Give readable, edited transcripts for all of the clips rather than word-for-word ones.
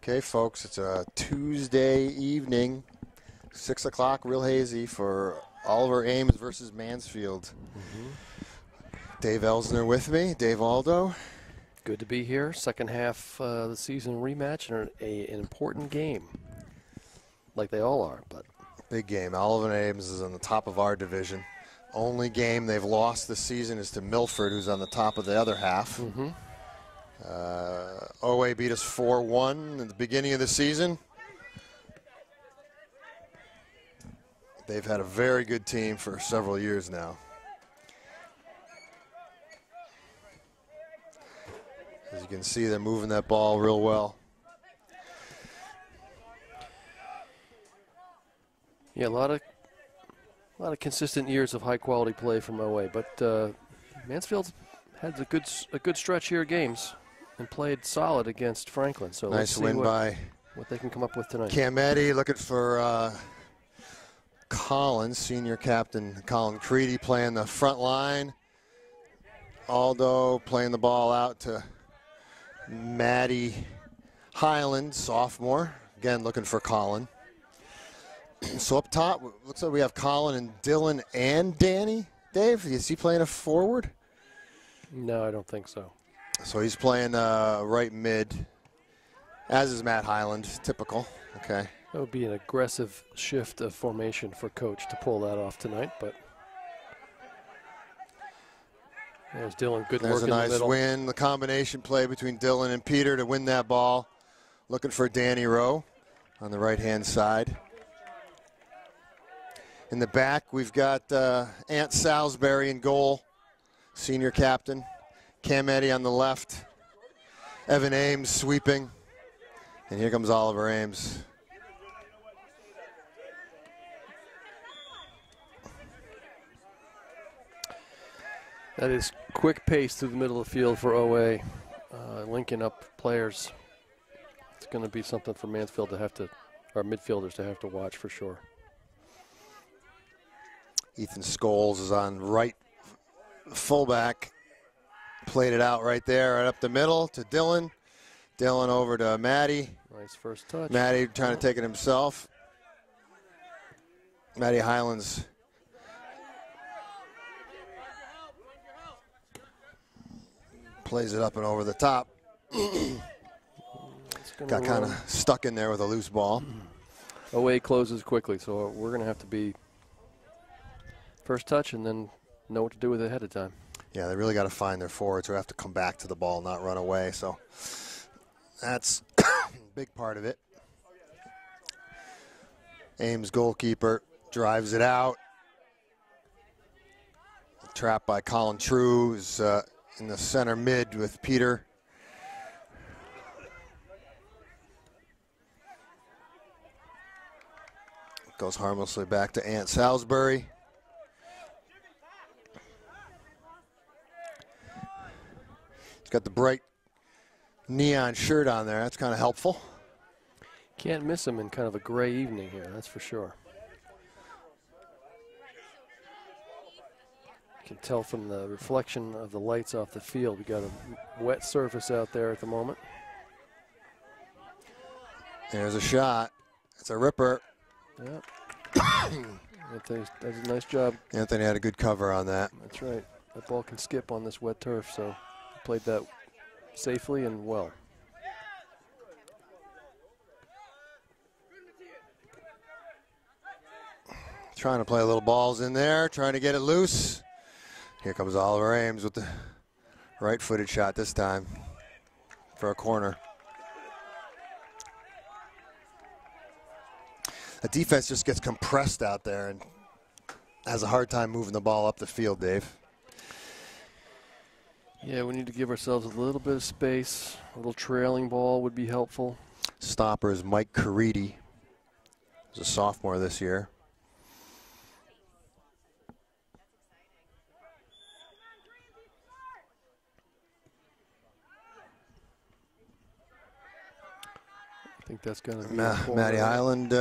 Okay, folks, it's a Tuesday evening, 6 o'clock, real hazy for Oliver Ames versus Mansfield. Dave Elsner with me, Dave Aldo. Good to be here. Second half of the season rematch and an important game, like they all are. But big game. Oliver Ames is on the top of our division. Only game they've lost this season is to Milford, who's on the top of the other half. OA beat us 4-1 at the beginning of the season. They've had a very good team for several years now. As you can see, they're moving that ball real well. Yeah, a lot of consistent years of high quality play from OA, but Mansfield's had a good stretch here of games and played solid against Franklin. So nice win by what they can come up with tonight. Cametti looking for Collins, senior captain Colin Creedy playing the front line. Aldo playing the ball out to Maddie Highland, sophomore. Again, looking for Colin. So up top, looks like we have Colin and Dylan and Danny. Dave, is he playing a forward? No, I don't think so. So he's playing right mid, as is Matt Highland, typical. Okay. That would be an aggressive shift of formation for Coach to pull that off tonight, but there's Dylan, good work in the middle. There's a nice win, the combination play between Dylan and Peter to win that ball. Looking for Danny Rowe on the right-hand side. In the back, we've got Ant Salisbury in goal, senior captain. Cam Eddy on the left. Evan Ames sweeping. And here comes Oliver Ames. That is quick pace through the middle of the field for OA, linking up players. It's going to be something for Mansfield to have to, or midfielders to have to watch for sure. Ethan Scholes is on right fullback. Played it out right there, right up the middle to Dylan. Dylan over to Maddie. Nice first touch. Maddie trying to take it himself. Maddie Highlands. Plays it up and over the top. Got kind of stuck in there with a loose ball. OA closes quickly, so we're going to have to be first touch and then know what to do with it ahead of time. Yeah, they really got to find their forwards who have to come back to the ball, not run away. So that's a big part of it. Ames goalkeeper drives it out. Trapped by Colin True, who's in the center mid with Peter. Goes harmlessly back to Ant Salisbury. Got the bright neon shirt on there. That's kind of helpful. Can't miss him in kind of a gray evening here, that's for sure. You can tell from the reflection of the lights off the field. We got a wet surface out there at the moment. There's a shot. It's a ripper. Yep. Anthony does a nice job. Anthony had a good cover on that. That's right. That ball can skip on this wet turf, so played that safely and well. Trying to play little balls in there, trying to get it loose. Here comes Oliver Ames with the right-footed shot this time for a corner. The defense just gets compressed out there and has a hard time moving the ball up the field, Dave. Yeah, we need to give ourselves a little bit of space. A little trailing ball would be helpful. Stopper is Mike Caridi. He's a sophomore this year. I think that's going to be Matty Highland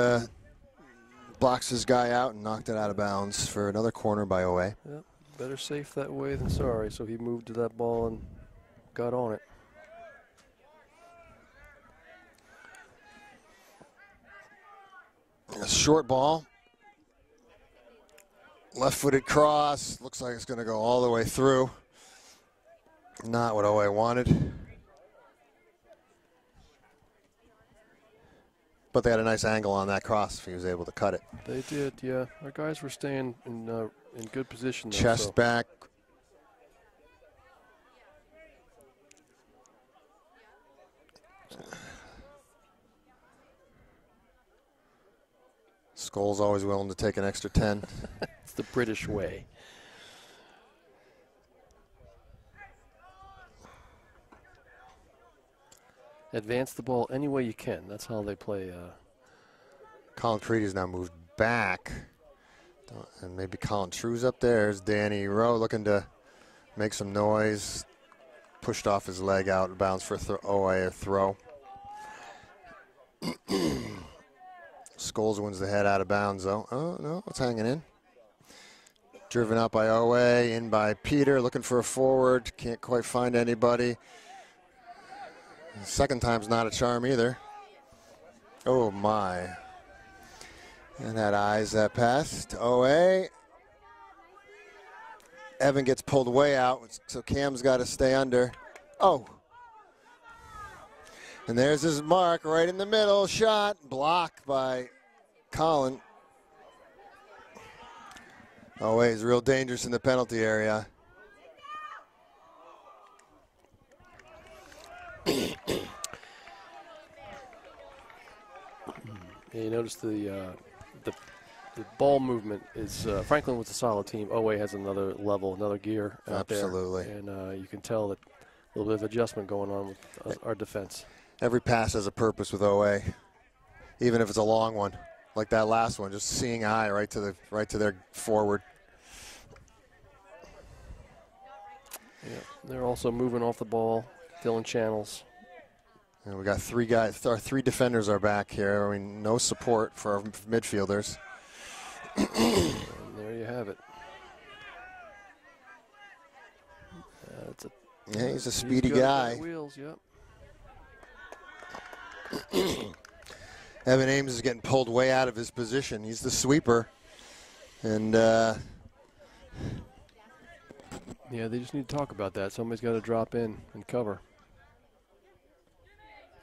blocks his guy out and knocked it out of bounds for another corner by OA. Yep. Better safe that way than sorry. So he moved to that ball and got on it. A short ball. Left-footed cross. Looks like it's going to go all the way through. Not what OA wanted. But they had a nice angle on that cross if he was able to cut it. They did, yeah. Our guys were staying in good position there. Chest back. Skull's always willing to take an extra 10. It's the British way. Advance the ball any way you can. That's how they play. Colin Creedy's now moved back. And maybe Colin True's up there. There's Danny Rowe looking to make some noise. Pushed off his leg out of bounds for OA, a throw. Scholes wins the head out of bounds, though. Oh, no, it's hanging in. Driven out by OA, in by Peter, looking for a forward. Can't quite find anybody. The second time's not a charm either. Oh, my. And that eyes that pass to OA. Evan gets pulled way out, so Cam's got to stay under. Oh. And there's his mark right in the middle. Shot blocked by Colin. OA is real dangerous in the penalty area. You notice the ball movement is Franklin was a solid team. OA has another level, another gear out Absolutely. there. And you can tell that a little bit of adjustment going on with our defense. Every pass has a purpose with OA, even if it's a long one, like that last one. Just seeing eye right to their forward. Yeah, they're also moving off the ball, filling channels. And we got three guys. Our three defenders are back here. I mean, no support for our midfielders. And there you have it. Yeah, he's a speedy guy. Wheels, yep. Evan Ames is getting pulled way out of his position. He's the sweeper. And yeah, they just need to talk about that. Somebody's got to drop in and cover.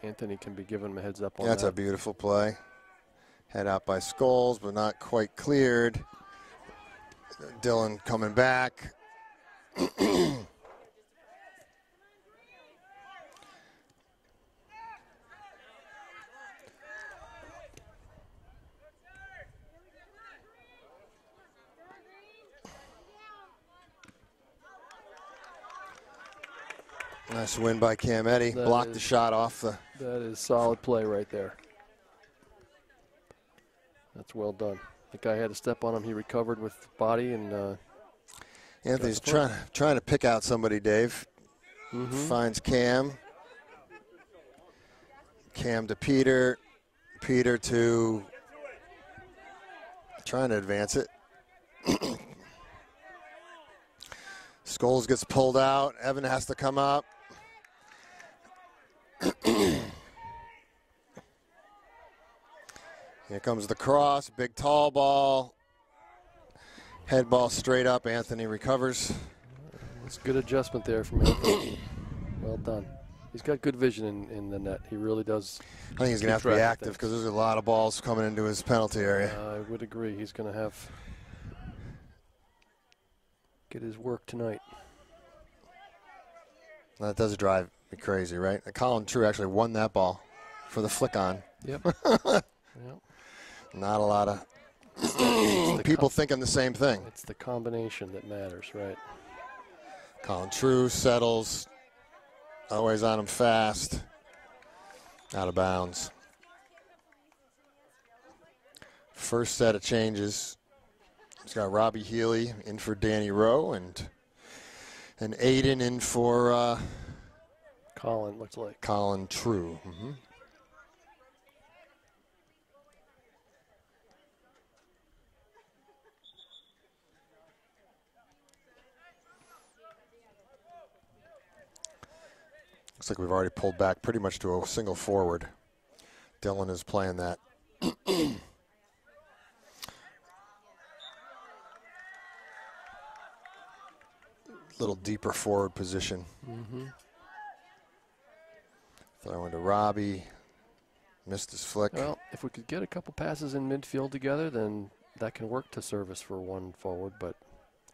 Anthony can be giving him a heads up on that. That's a beautiful play. Head out by Scholes, but not quite cleared. Dylan coming back. Nice win by Cam Eddy. Blocked the shot off the. That is solid play right there. That's well done. The guy had to step on him. He recovered with body and. Anthony's trying to pick out somebody. Dave finds Cam. Cam to Peter. Peter to trying to advance it. Scholes gets pulled out. Evan has to come up. Here comes the cross, big tall ball. Head ball straight up, Anthony recovers. It's good adjustment there from Anthony. Well done. He's got good vision in the net. He really does. I think he's going to have to be active because there's a lot of balls coming into his penalty area. I would agree. He's going to have get his work tonight. That does drive me crazy, right? Colin True actually won that ball for the flick on. Yep. Yep. Not a lot of people thinking the same thing. It's the combination that matters, right? Colin True settles. Always on him fast. Out of bounds. First set of changes. He's got Robbie Healy in for Danny Rowe and Aiden in for Colin, looks like. Colin True. Looks like we've already pulled back pretty much to a single forward. Dylan is playing that. little deeper forward position. Throw into Robbie. Missed his flick. Well, if we could get a couple passes in midfield together, then that can work to service for one forward, but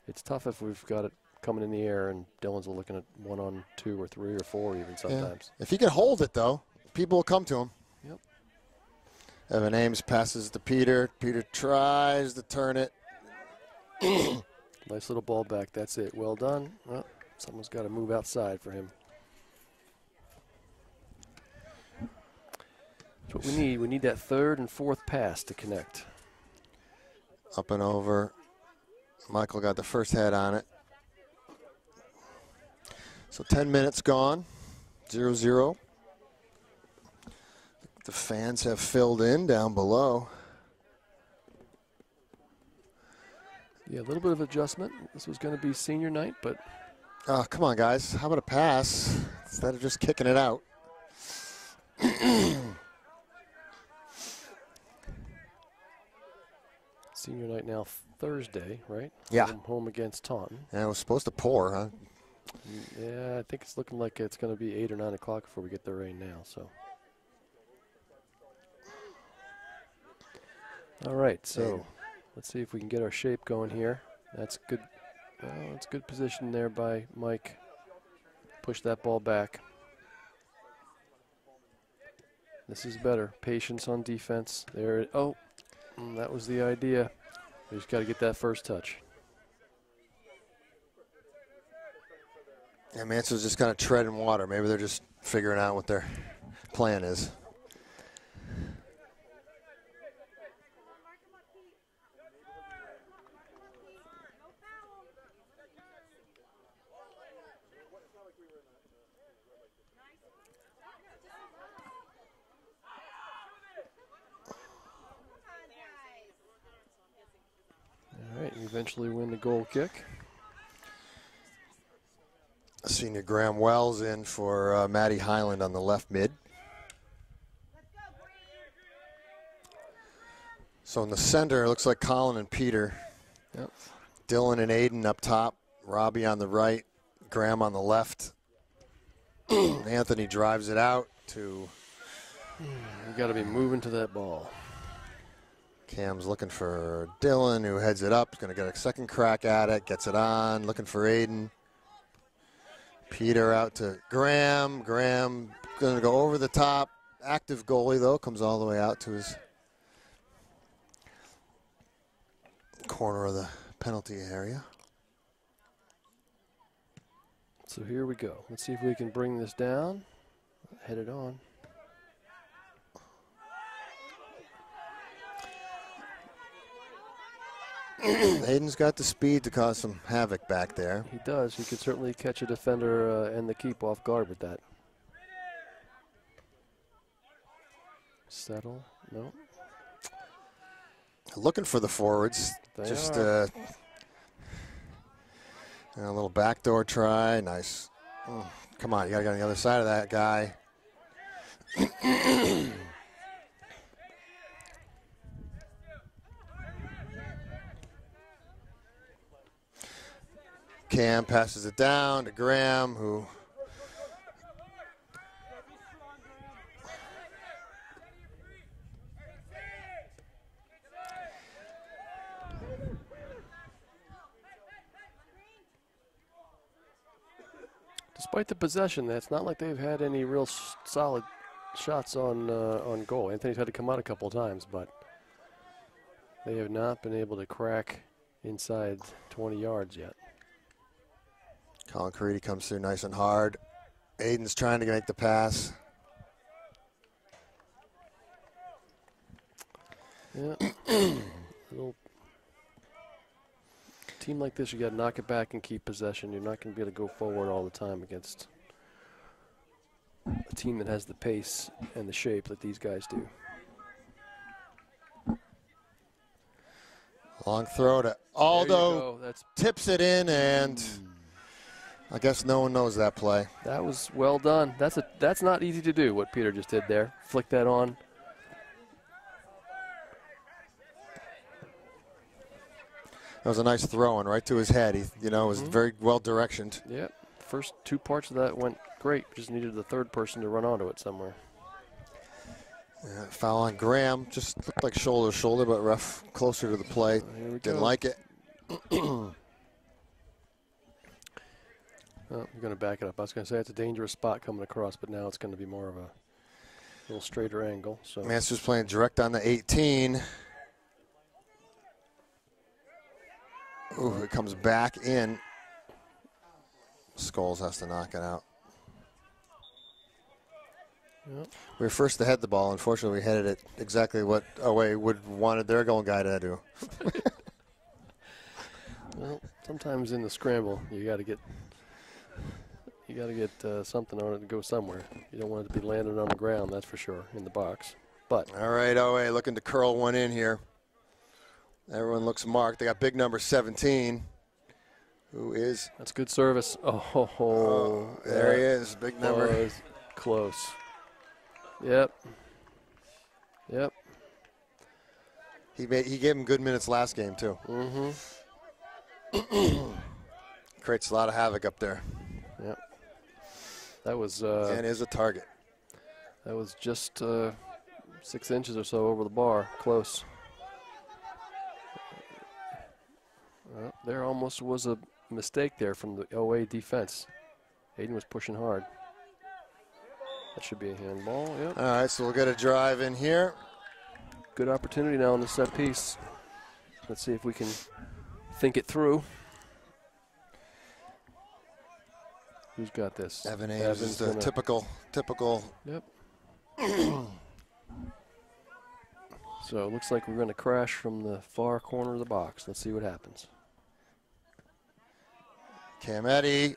it's tough if we've got it coming in the air and Dylan's looking at 1-on-2 or 3 or 4 even sometimes. Yeah. If he can hold it, though, people will come to him. Yep. Evan Ames passes to Peter. Peter tries to turn it. Nice little ball back. That's it. Well done. Well, someone's got to move outside for him. That's what we need. We need that third and fourth pass to connect. Up and over. Michael got the first head on it. So 10 minutes gone. 0-0. The fans have filled in down below. Yeah, a little bit of adjustment. This was going to be senior night, but... Oh, come on, guys. How about a pass instead of just kicking it out? Senior night now Thursday, right? Yeah. Home against Taunton. Yeah, it was supposed to pour, huh? Yeah, I think it's looking like it's going to be 8 or 9 o'clock before we get the rain now, so... All right, so let's see if we can get our shape going here. That's good. It's good position there by Mike. Push that ball back. This is better. Patience on defense. There. Oh, that was the idea. We just got to get that first touch. Yeah, Mansell's just kind of treading water. Maybe they're just figuring out what their plan is. All right, you eventually win the goal kick. Senior Graham Wells in for Matty Highland on the left mid. So in the center, it looks like Colin and Peter. Yep. Dylan and Aiden up top. Robbie on the right. Graham on the left. Anthony drives it out to... We got to be moving to that ball. Cam's looking for Dylan, who heads it up. He's going to get a second crack at it. Gets it on. Looking for Aiden. Peter out to Graham. Graham going to go over the top. Active goalie, though. Comes all the way out to his corner of the penalty area. So here we go. Let's see if we can bring this down. Head it on. Aiden's got the speed to cause some havoc back there. He does. He could certainly catch a defender and the keep off guard with that. Settle. No. Looking for the forwards. They Just are. A little backdoor try. Nice. Oh, come on, you got to get on the other side of that guy. Cam passes it down to Graham, who despite the possession, it's not like they've had any real solid shots on goal. Anthony's had to come out a couple of times, but they have not been able to crack inside 20 yards yet. Colin Caridi comes through nice and hard. Aiden's trying to make the pass. Yeah. Little team like this, you got to knock it back and keep possession. You're not going to be able to go forward all the time against a team that has the pace and the shape that these guys do. Long throw to Aldo. Tips it in, and I guess no one knows that play. That was well done. That's not easy to do, what Peter just did there. Flick that on. That was a nice throw in right to his head. He, was very well directioned. Yep. First 2 parts of that went great. Just needed the third person to run onto it somewhere. Foul on Graham. Just looked like shoulder to shoulder, but ref closer to the play. Didn't like it. Oh, I'm going to back it up. I was going to say it's a dangerous spot coming across, but now it's going to be more of a little straighter angle. So Masters playing direct on the 18. Ooh, it comes back in. Scholes has to knock it out. Yep. We were first to head the ball. Unfortunately, we headed it exactly what OA would wanted their going guy to do. Well, sometimes in the scramble, you got to get something on it to go somewhere. You don't want it to be landing on the ground, that's for sure, in the box. But all right, OA looking to curl one in here. Everyone looks marked. They got big number 17, who is. That's good service. Oh, there he is, big number. Was close. Yep. He gave him good minutes last game too. Creates a lot of havoc up there. Yep. That was. And is a target. That was just 6 inches or so over the bar, close. Well, there almost was a mistake there from the OA defense. Aiden was pushing hard. That should be a handball, yep. All right, so we'll get a drive in here. Good opportunity now on the set piece. Let's see if we can think it through. Who's got this? Evan Ames is the typical. Yep. So it looks like we're going to crash from the far corner of the box. Let's see what happens. Cam Eddy.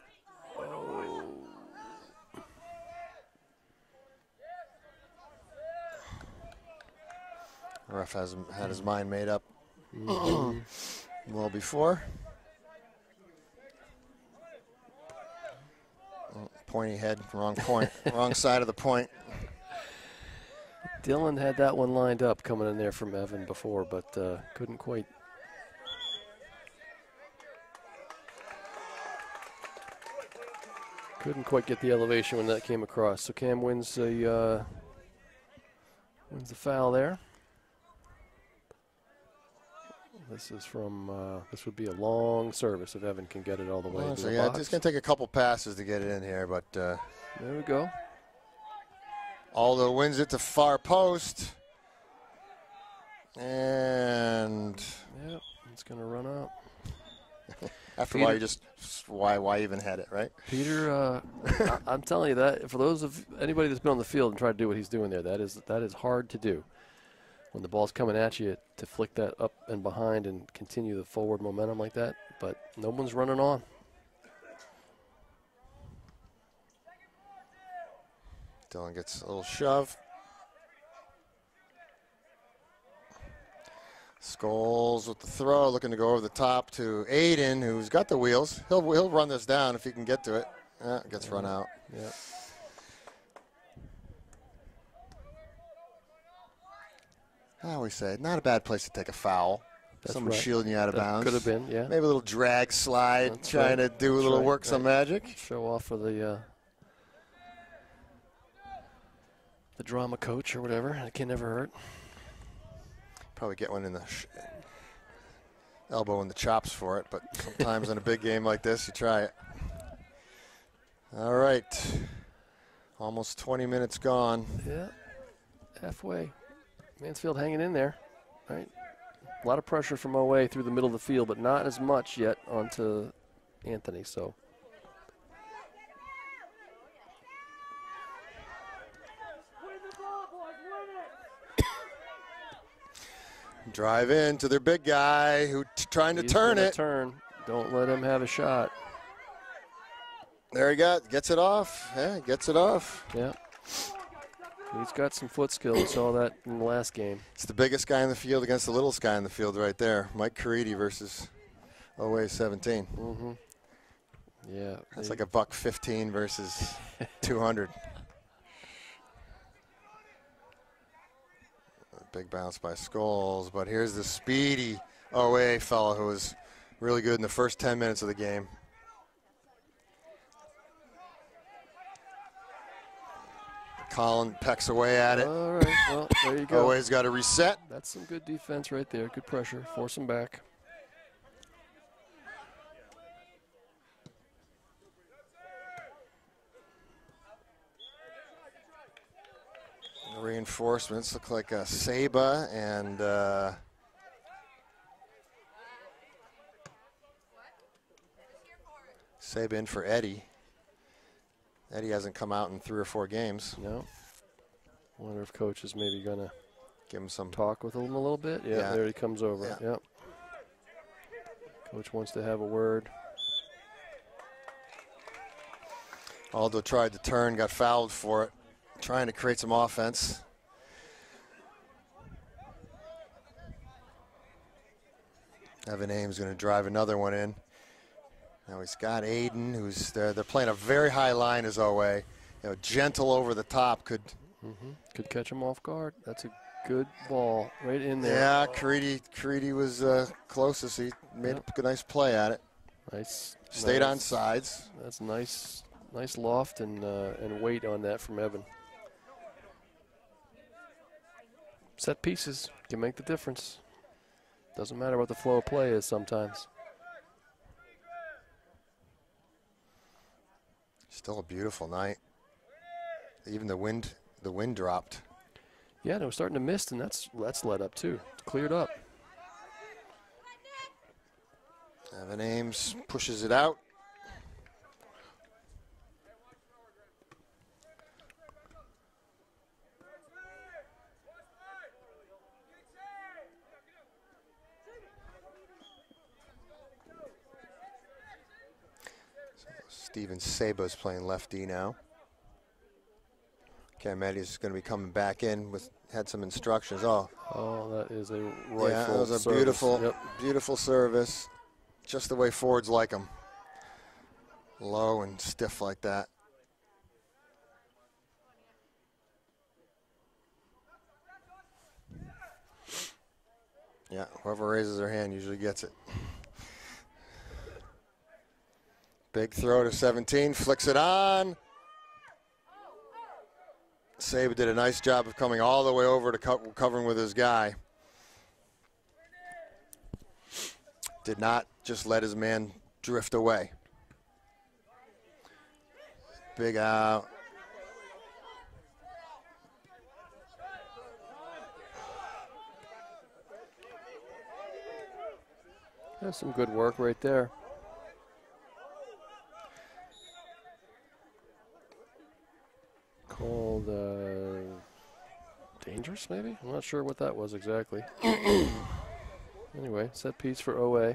Ref has had his mind made up well before. Oh, pointy head, wrong point, wrong side of the point. Dylan had that one lined up coming in there from Evan before, but couldn't quite. Couldn't quite get the elevation when that came across. So Cam wins the foul there. This is from, this would be a long service if Evan can get it all the way to the box. It's going to take a couple passes to get it in here, but. There we go. Aldo wins it to far post. And. Yep, it's going to run out. After a while, you just, why even head it, right? Peter, I'm telling you that, for those of anybody that's been on the field and tried to do what he's doing there, that is hard to do. When the ball's coming at you, to flick that up and behind and continue the forward momentum like that, but no one's running on. Dylan gets a little shove. Scholes with the throw, looking to go over the top to Aiden, who's got the wheels. He'll run this down if he can get to it. Gets run out. Yep. I always say, not a bad place to take a foul. That's Someone right. shielding you out of bounds. Could have been, yeah. Maybe a little drag slide, That's trying right. to do a little work, some magic. Show off for the drama coach or whatever. It can never hurt. Probably get one in the elbow in the chops for it, but sometimes in a big game like this, you try it. All right. Almost 20 minutes gone. Yeah, halfway. Mansfield hanging in there, right? A lot of pressure from OA through the middle of the field, but not as much yet onto Anthony, so. Drive in to their big guy who trying to turn it. Don't let him have a shot. There he gets it off. Yeah, gets it off. Yeah. He's got some foot skills. Saw that in the last game. It's the biggest guy in the field against the littlest guy in the field right there. Mike Caridi versus OA 17. Mm-hmm. Yeah. That's like a $115 versus 200. Big bounce by Scholes, but here's the speedy OA fellow who was really good in the first 10 minutes of the game. Collin pecks away at it. All right, well, there you go. Always got to reset. That's some good defense right there. Good pressure. Force him back. Reinforcements look like a Saba and Saba in for Eddie. Eddie hasn't come out in 3 or 4 games. No. Wonder if coach is maybe going to give him some talk with him a little bit. Yeah, there he comes over. Yeah. Yep. Coach wants to have a word. Aldo tried to turn, got fouled for it, trying to create some offense. Evan Ames going to drive another one in. Now he's got Aiden, who's there. They're playing a very high line as OA. You know, gentle over the top could catch him off guard. That's a good ball right in there. Yeah, Creedy was closest. He made a nice play at it. Nice. Stayed on sides. That's nice loft and weight on that from Evan. Set pieces can make the difference. Doesn't matter what the flow of play is sometimes. Still a beautiful night. Even the wind dropped. Yeah, and it was starting to mist, and that's let up too. It's cleared up. Evan Ames pushes it out. Steven Saba's playing lefty now. Cametti's going to be coming back in had some instructions. Oh, that is a rifle. Yeah, that was a service. beautiful service. Just the way forwards like them. Low and stiff like that. Yeah, whoever raises their hand usually gets it. Big throw to 17, flicks it on. Saba did a nice job of coming all the way over to covering with his guy. Did not just let his man drift away. Big out. That's some good work right there. Called dangerous, maybe? I'm not sure what that was exactly. Anyway, set piece for OA.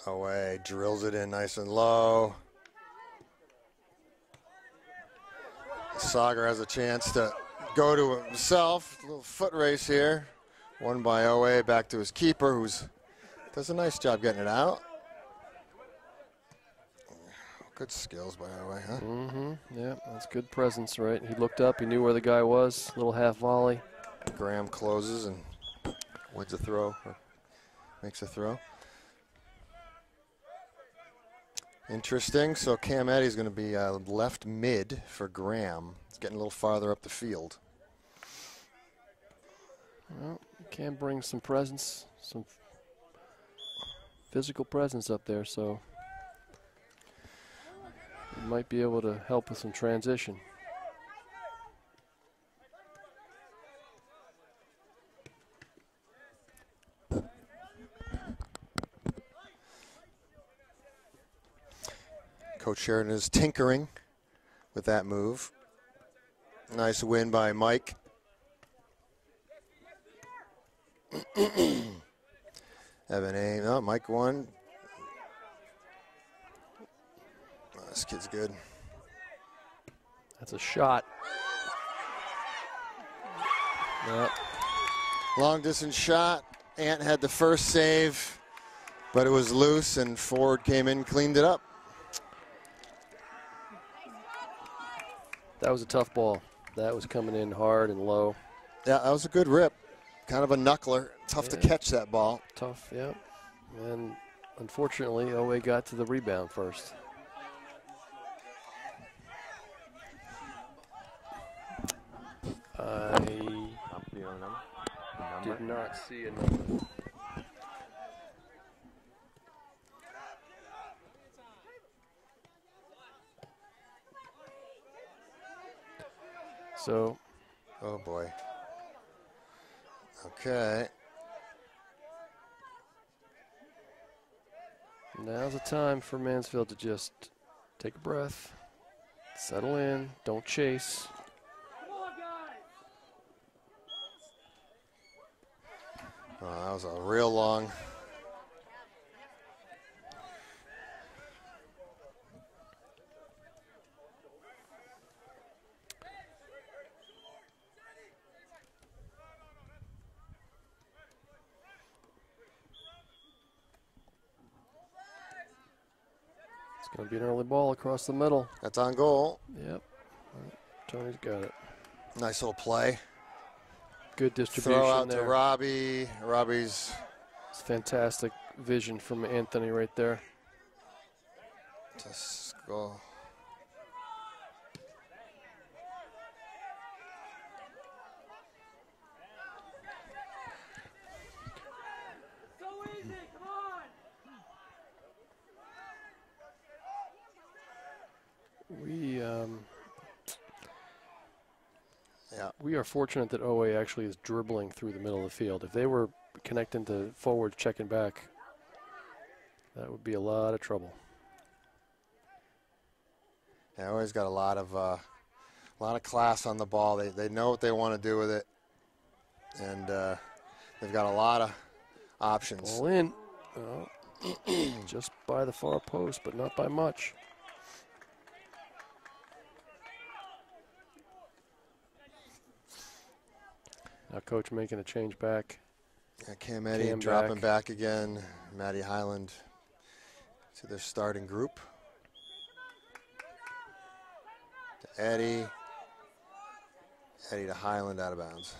OA drills it in nice and low. Sagar has a chance to go to himself. A little foot race here. Won by OA, back to his keeper, who's does a nice job getting it out. Good skills by OA, huh? Yeah, that's good presence, right? He looked up, he knew where the guy was. Little half volley. Graham closes and wins a throw, or makes a throw. Interesting. So Cam Eddy's going to be left mid for Graham. He's getting a little farther up the field. Well, Cam brings some presence, some physical presence up there, so he might be able to help with some transition. Coach Sheridan is tinkering with that move. Nice win by Mike. Evan Ames. Oh, Mike won. Oh, this kid's good. That's a shot. Yep. Long distance shot. Ant had the first save, but it was loose, and Ford came in and cleaned it up. That was a tough ball. That was coming in hard and low. Yeah, that was a good rip. Kind of a knuckler. Tough to catch that ball. Tough, yeah. And unfortunately, OA got to the rebound first. I did not see a number. So. Oh boy. Okay. Now's the time for Mansfield to just take a breath, settle in, don't chase. Oh, that was a real long. It's going to be an early ball across the middle. That's on goal. Yep. Tony's got it. Nice little play. Good distribution Throw out there. to Robbie. Robbie's. It's fantastic vision from Anthony right there. Just go. We are fortunate that OA actually is dribbling through the middle of the field. If they were connecting to forward, checking back, that would be a lot of trouble. Yeah, OA's got a lot of class on the ball. They know what they want to do with it, and they've got a lot of options. Ball in, just by the far post, but not by much. Now coach making a change back. Yeah, Cam Eddy dropping back again. Maddie Highland to their starting group. To Eddy. Eddy to Highland, out of bounds.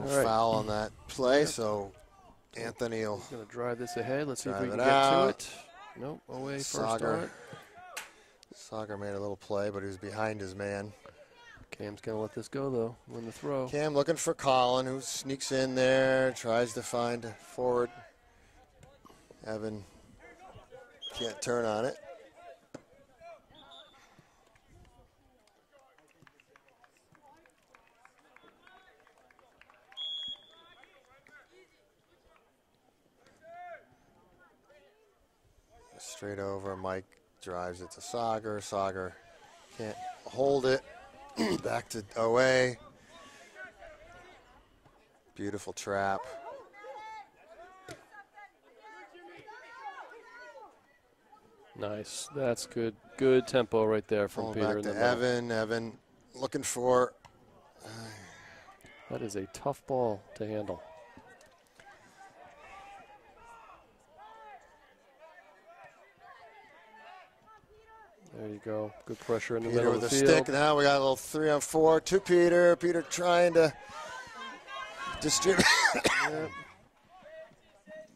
Foul on that play, so Anthony will. He's going to drive this ahead. Let's see if we can get out to it. Nope, away first start. Sager made a little play, but he was behind his man. Cam's going to let this go, though. Win the throw. Cam looking for Colin, who sneaks in there, tries to find a forward. Evan can't turn on it. Straight over, Mike drives it to Sager. Sager can't hold it. Back to OA. Beautiful trap. Nice. That's good. Good tempo right there from Peter. Back to Evan. Evan looking for. That is a tough ball to handle. There you go. Good pressure in the middle of the field. Peter with a stick. Now we got a little 3-on-4 to Peter. Peter trying to distribute.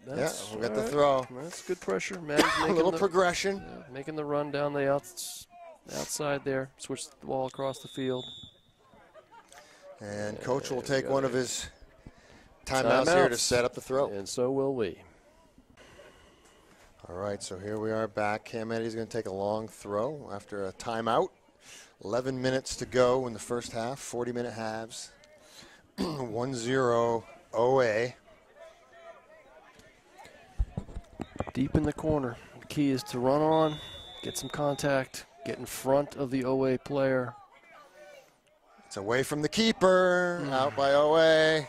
Yeah, we'll get the throw. That's good pressure. Maddie's making a little progression. Making the run down the outside there. Switch the ball across the field. And coach will take one of his timeouts here to set up the throw. And so will we. All right, so here we are back. Cam Eddy's going to take a long throw after a timeout. 11 minutes to go in the first half, 40-minute halves. 1-0 OA. Deep in the corner. The key is to run on, get some contact, get in front of the OA player. It's away from the keeper, out by OA.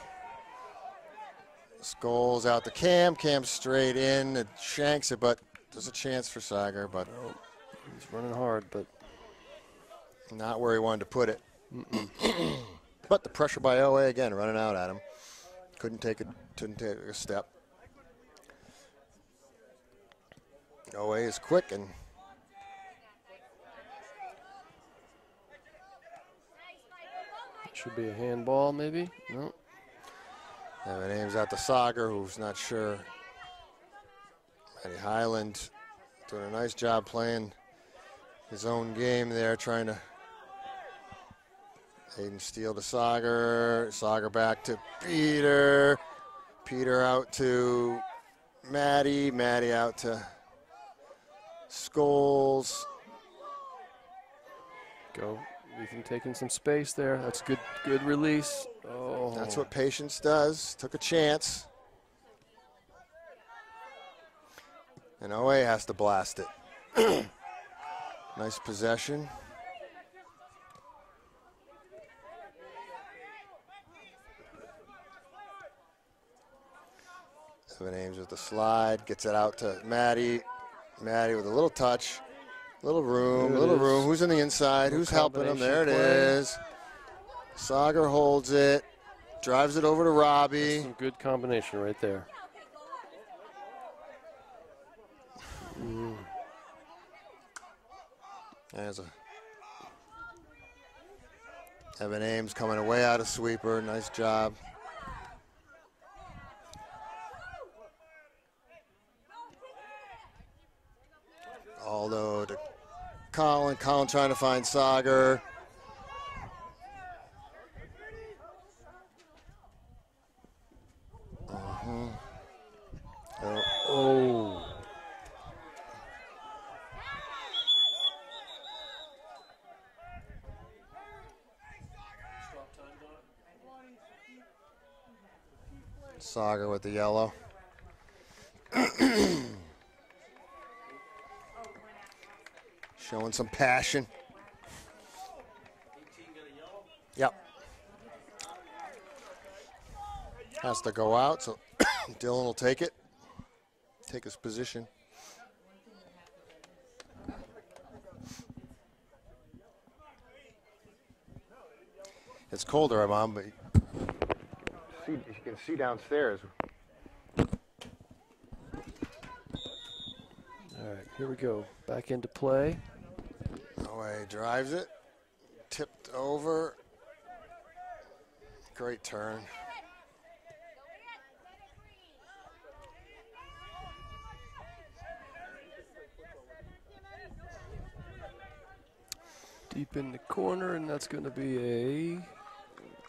Scholes out to Cam. Cam straight in. It shanks it, but there's a chance for Sager, but He's running hard, but not where he wanted to put it. But the pressure by OA again, running out at him. Couldn't take a step. OA is quick and should be a handball, maybe. No. Evan Ames out to Sager, who's not sure. Eddie Highland doing a nice job playing his own game there, trying to Hayden Steele to Sager. Sager back to Peter. Peter out to Maddie. Maddie out to Scholes. Go. Ethan taking some space there. That's good release. Oh. That's what patience does. Took a chance. And OA has to blast it. Nice possession. Evan Ames with the slide, gets it out to Maddie. Maddie with a little touch, little room. Who's in the inside? Who's helping him? There it is. Sager holds it, drives it over to Robbie. That's some good combination right there. There's a Evan Ames coming away out of sweeper. Nice job. Aldo to Colin. Colin trying to find Sager. Oh. Sager with the yellow. Showing some passion. Yep. Has to go out, so Dylan will take it. Take his position. It's colder, Mom, but you can see downstairs. All right, here we go. Back into play. Away drives it. Tipped over. Great turn. Deep in the corner, and that's going to be a...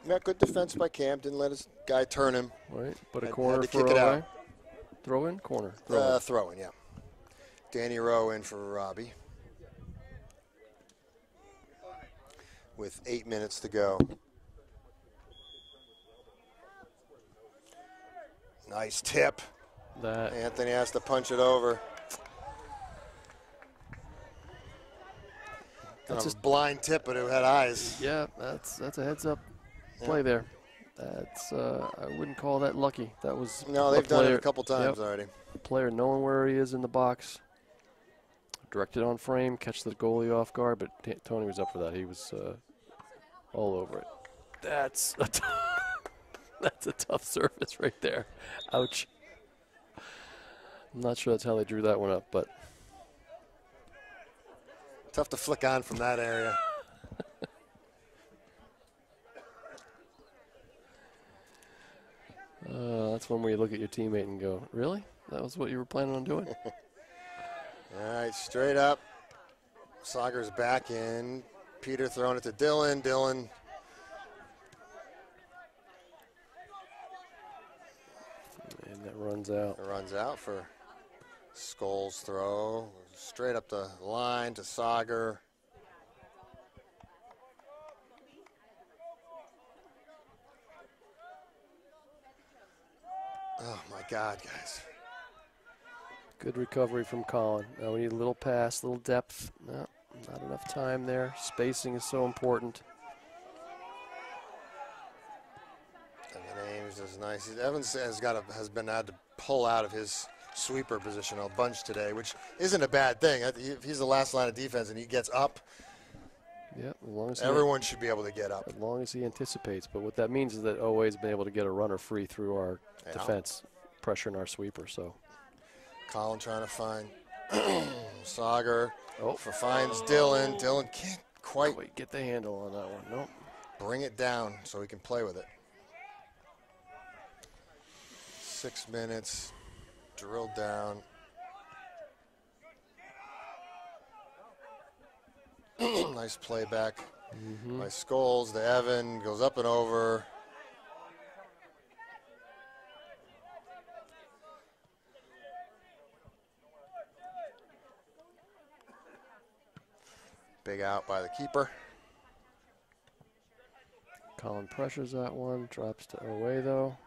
Yeah, good defense by Cam. Didn't let his guy turn him. Right, but a Had corner to for kick it OA. out. Throw in, corner. Throw in, yeah. Danny Rowe in for Robbie. With 8 minutes to go. Nice tip. That. Anthony has to punch it over. That's just blind tip, but it had eyes. Yeah, that's a heads-up play there. That's I wouldn't call that lucky. That was no, they've done it a couple times already. The player knowing where he is in the box, directed on frame, catch the goalie off guard, but Tony was up for that. He was all over it. That's a that's a tough surface right there. Ouch. I'm not sure that's how they drew that one up, but tough to flick on from that area. That's one where you look at your teammate and go, really? That was what you were planning on doing? All right, straight up. Sager's back in. Peter throwing it to Dylan. Dylan. And that runs out. It runs out for Scholes' throw. Straight up the line to Sager. Oh, my God, guys. Good recovery from Colin. Now we need a little pass, a little depth. No, not enough time there. Spacing is so important. Evan Ames is nice. Evans has been had to pull out of his sweeper position a bunch today, which isn't a bad thing. If he's the last line of defense and he gets up, yep, as long as everyone should be able to get up. As long as he anticipates. But what that means is that OA's been able to get a runner free through our defense, pressuring our sweeper. So Colin trying to find Sauger. Finds Dylan. Dylan can't quite get the handle on that one. Nope. Bring it down so he can play with it. 6 minutes. Drilled down. Nice playback by Scholes to Evan. Goes up and over. Big out by the keeper. Colin pressures that one. Drops to OA though.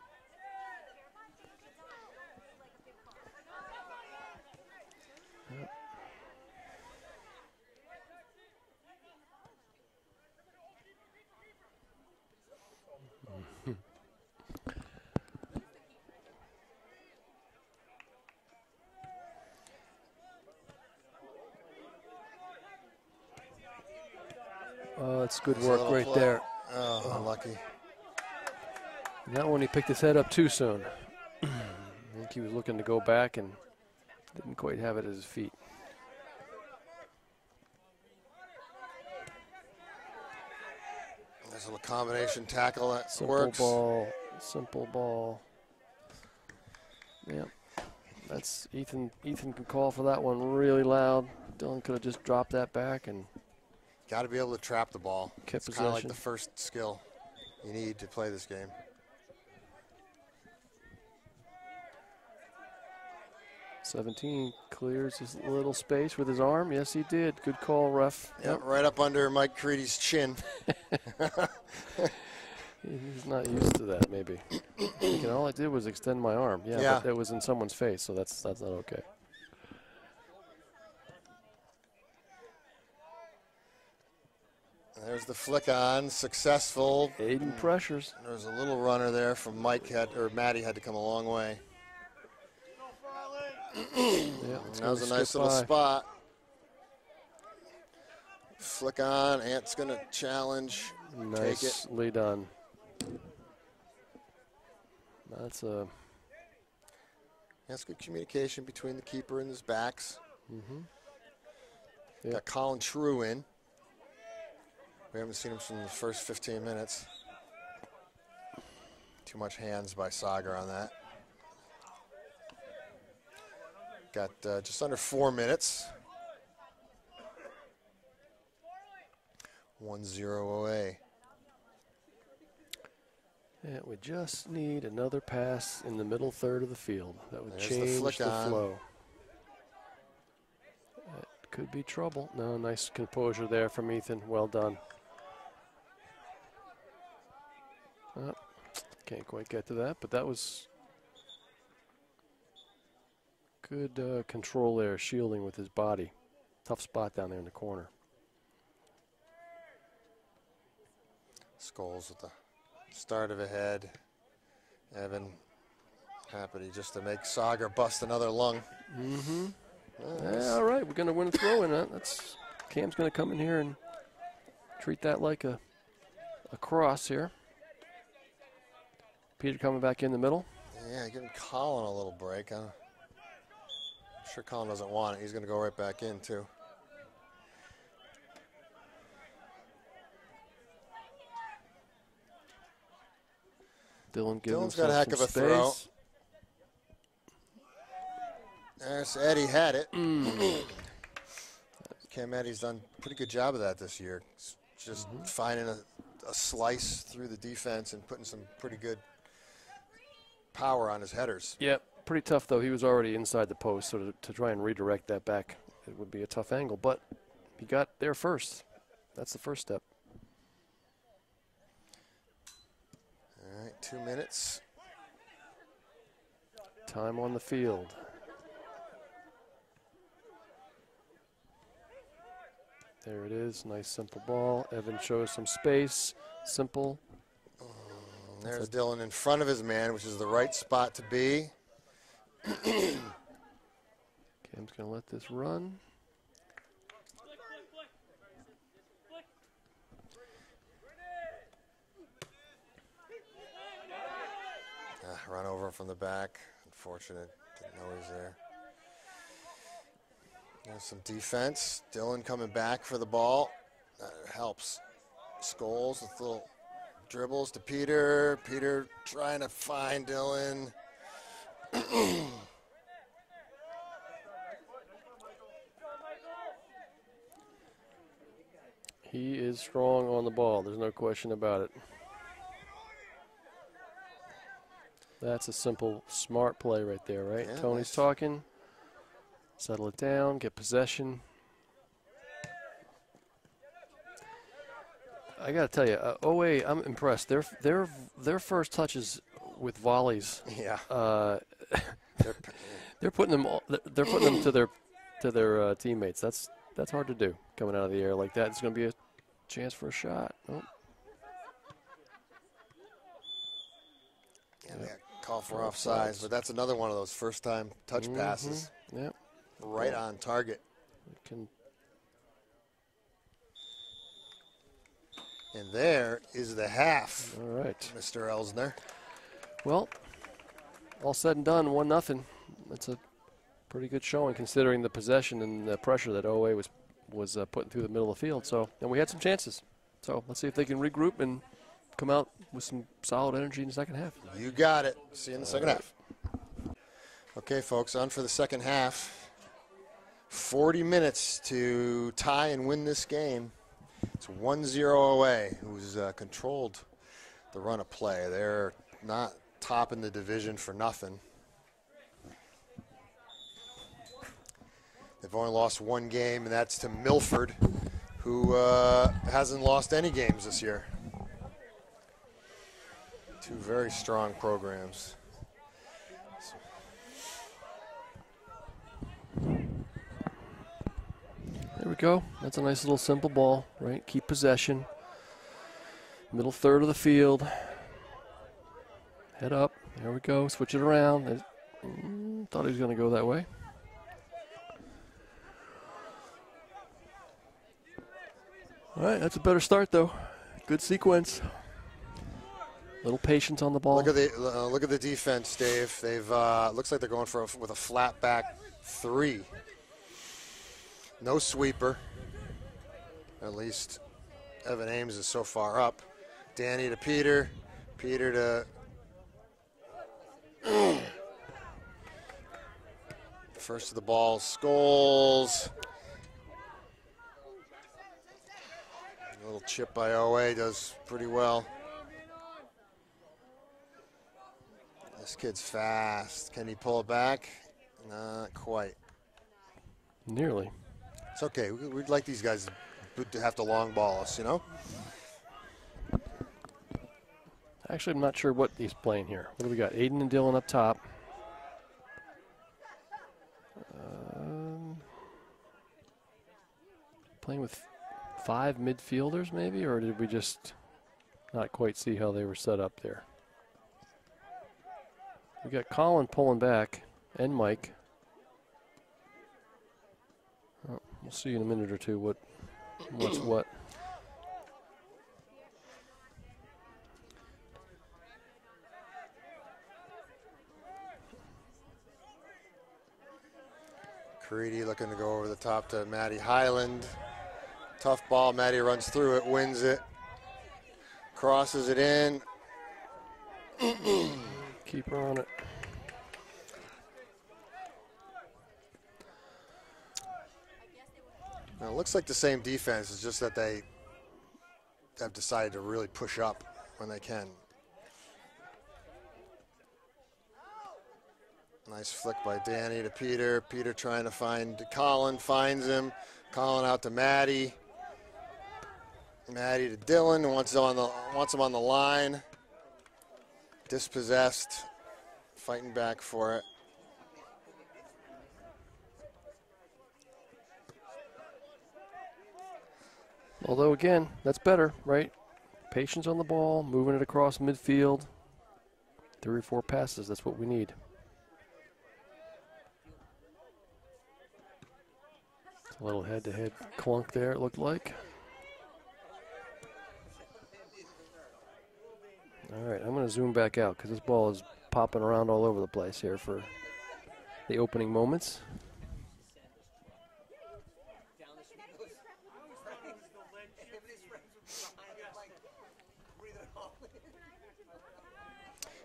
That's good work right there. Oh, unlucky. That one he picked his head up too soon. I think he was looking to go back and didn't quite have it at his feet. There's a little combination tackle that works. Simple ball. Yep. That's Ethan. Ethan can call for that one really loud. Dylan could have just dropped that back and got to be able to trap the ball. Kept it's kind of like possession. the first skill you need to play this game. .17 clears his little space with his arm. Yes, he did. Good call, ref. Yep, right up under Mike Creedy's chin. He's not used to that, maybe. Thinking all I did was extend my arm. Yeah, but it was in someone's face, so that's not okay. There's the flick on, successful. Aiden pressures. There's a little runner there from Maddie had to come a long way. Yeah, that was a nice little spot. Flick on, Ant's gonna challenge. Take it. Nicely done. That's good communication between the keeper and his backs. Yep. Got Colin True in. We haven't seen him from the first 15 minutes. Too much hands by Sauger on that. Got just under 4 minutes. 1-0 OA. Yeah, we just need another pass in the middle third of the field. That would change the flow. That could be trouble. No, nice composure there from Ethan. Well done. Oh, can't quite get to that, but that was good control there, shielding with his body. Tough spot down there in the corner. Scholes with the start of a head. Evan happy just to make Sauger bust another lung. Yeah, all right, we're going to win a throw in. That's Cam's going to come in here and treat that like a cross here. Peter coming back in the middle. Yeah, giving Colin a little break. I'm sure Colin doesn't want it. He's going to go right back in, too. Dylan's got a heck of a throw. There's Eddie had it. Cam Eddie's done a pretty good job of that this year. Just finding a slice through the defense and putting some pretty good power on his headers. Yep, pretty tough though. He was already inside the post, so to try and redirect that back, it would be a tough angle. But he got there first. That's the first step. All right, 2 minutes. time on the field. There it is, nice simple ball. Evan shows some space, simple. There's Dylan in front of his man, which is the right spot to be. Cam's gonna let this run. Run over from the back. Unfortunate, didn't know he's there. There's some defense. Dylan coming back for the ball. That helps. Scholes with little dribbles to Peter. Peter trying to find Dylan. He is strong on the ball. There's no question about it. That's a simple, smart play right there, right? Yeah, Tony's nice. talking. Settle it down, get possession. I got to tell you, OA, I'm impressed. Their first touches with volleys. Yeah. They're putting them. They're putting them to their teammates. That's hard to do coming out of the air like that. It's going to be a chance for a shot. Oh. Yeah, they got call for offsides, but that's another one of those first-time touch passes. Yep. Right on target. And there is the half. All right, Mr. Elsner. Well, all said and done, 1-0. That's a pretty good showing considering the possession and the pressure that OA was putting through the middle of the field. So, and we had some chances. So let's see if they can regroup and come out with some solid energy in the second half. You got it. See you in the second half. Okay, folks, on for the second half. 40 minutes to tie and win this game. It's 1-0 away, who's controlled the run of play. They're not top in the division for nothing. They've only lost one game, and that's to Milford, who hasn't lost any games this year. Two very strong programs. There we go. That's a nice little simple ball, right? Keep possession. Middle third of the field. Head up. There we go. Switch it around. Thought he was going to go that way. All right, that's a better start, though. Good sequence. Little patience on the ball. Look at the defense, Dave. They've looks like they're going with a flat back three. No sweeper. At least Evan Ames is so far up. Danny to Peter. Peter to first to the ball, Scholes. A little chip by OA does pretty well. This kid's fast. Can he pull it back? Not quite. Nearly. It's okay. We'd like these guys to have to long ball us, you know? Actually, I'm not sure what he's playing here. What do we got? Aiden and Dylan up top. Playing with 5 midfielders maybe, or did we just not quite see how they were set up there? We got Colin pulling back and Mike. Oh, we'll see in a minute or two what's what. Caridi looking to go over the top to Matty Highland. Tough ball. Matty runs through it, wins it, crosses it in. Keeper on it. Now, it looks like the same defense. It's just that they have decided to really push up when they can. Nice flick by Danny to Peter. Peter trying to find Colin, finds him. Colin out to Matty. Matty to Dylan, wants him on the line. Dispossessed, fighting back for it. Although, again, that's better, right? Patience on the ball, moving it across midfield. 3 or 4 passes, that's what we need. A little head-to-head clunk there, it looked like. All right, I'm going to zoom back out because this ball is popping around all over the place here for the opening moments.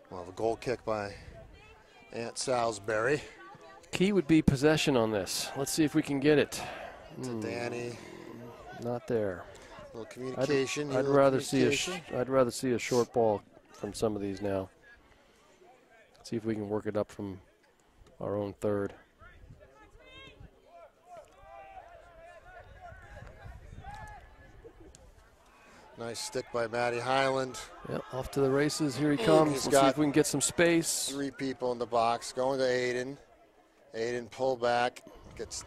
We'll have a goal kick by Aunt Salisbury. Key would be possession on this. Let's see if we can get it. To Danny. Not there. A little communication. I'd rather see a short ball from some of these now. See if we can work it up from our own third. Nice stick by Matty Highland. Yep, off to the races. Here he comes. Let's see if we can get some space. 3 people in the box. Going to Aiden. Aiden pull back. Gets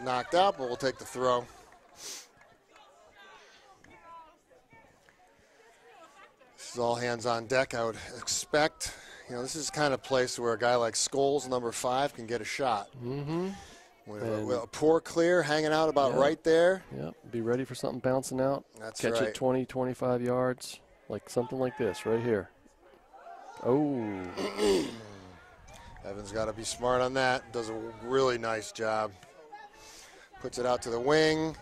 knocked out, but we'll take the throw. This is all hands on deck, I would expect. You know, this is the kind of place where a guy like Scholes, number 5, can get a shot. Mm-hmm. With a poor clear hanging out about right there. Yep, be ready for something bouncing out. That's Catch right. it 20, 25 yards, like something like this right here. Oh. Evans got to be smart on that. Does a really nice job. Puts it out to the wing.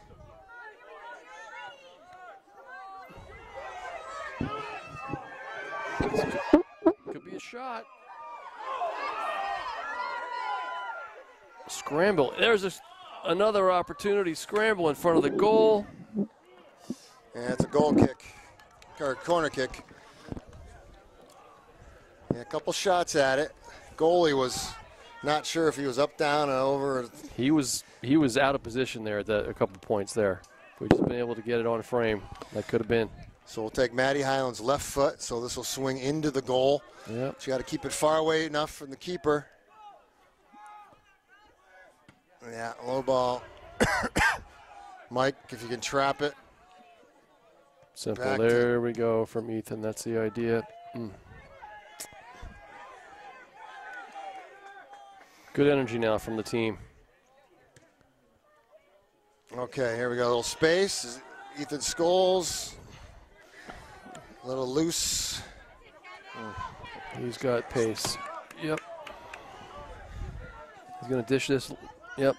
Could be a shot. Scramble. There's another opportunity. Scramble in front of the goal. And it's a goal kick, or corner kick. Yeah, a couple shots at it. Goalie was not sure if he was up, down, and over. He was out of position there at a couple points there. If we just been able to get it on frame, that could have been. So we'll take Matty Highland's left foot, so this will swing into the goal. Yep. So you got to keep it far away enough from the keeper. Yeah, low ball. Mike, if you can trap it. Simple. Back there we go from Ethan. That's the idea. Good energy now from the team. Okay, here we go. A little space. Ethan Scholes. A little loose. He's got pace. Yep. He's going to dish this. Yep.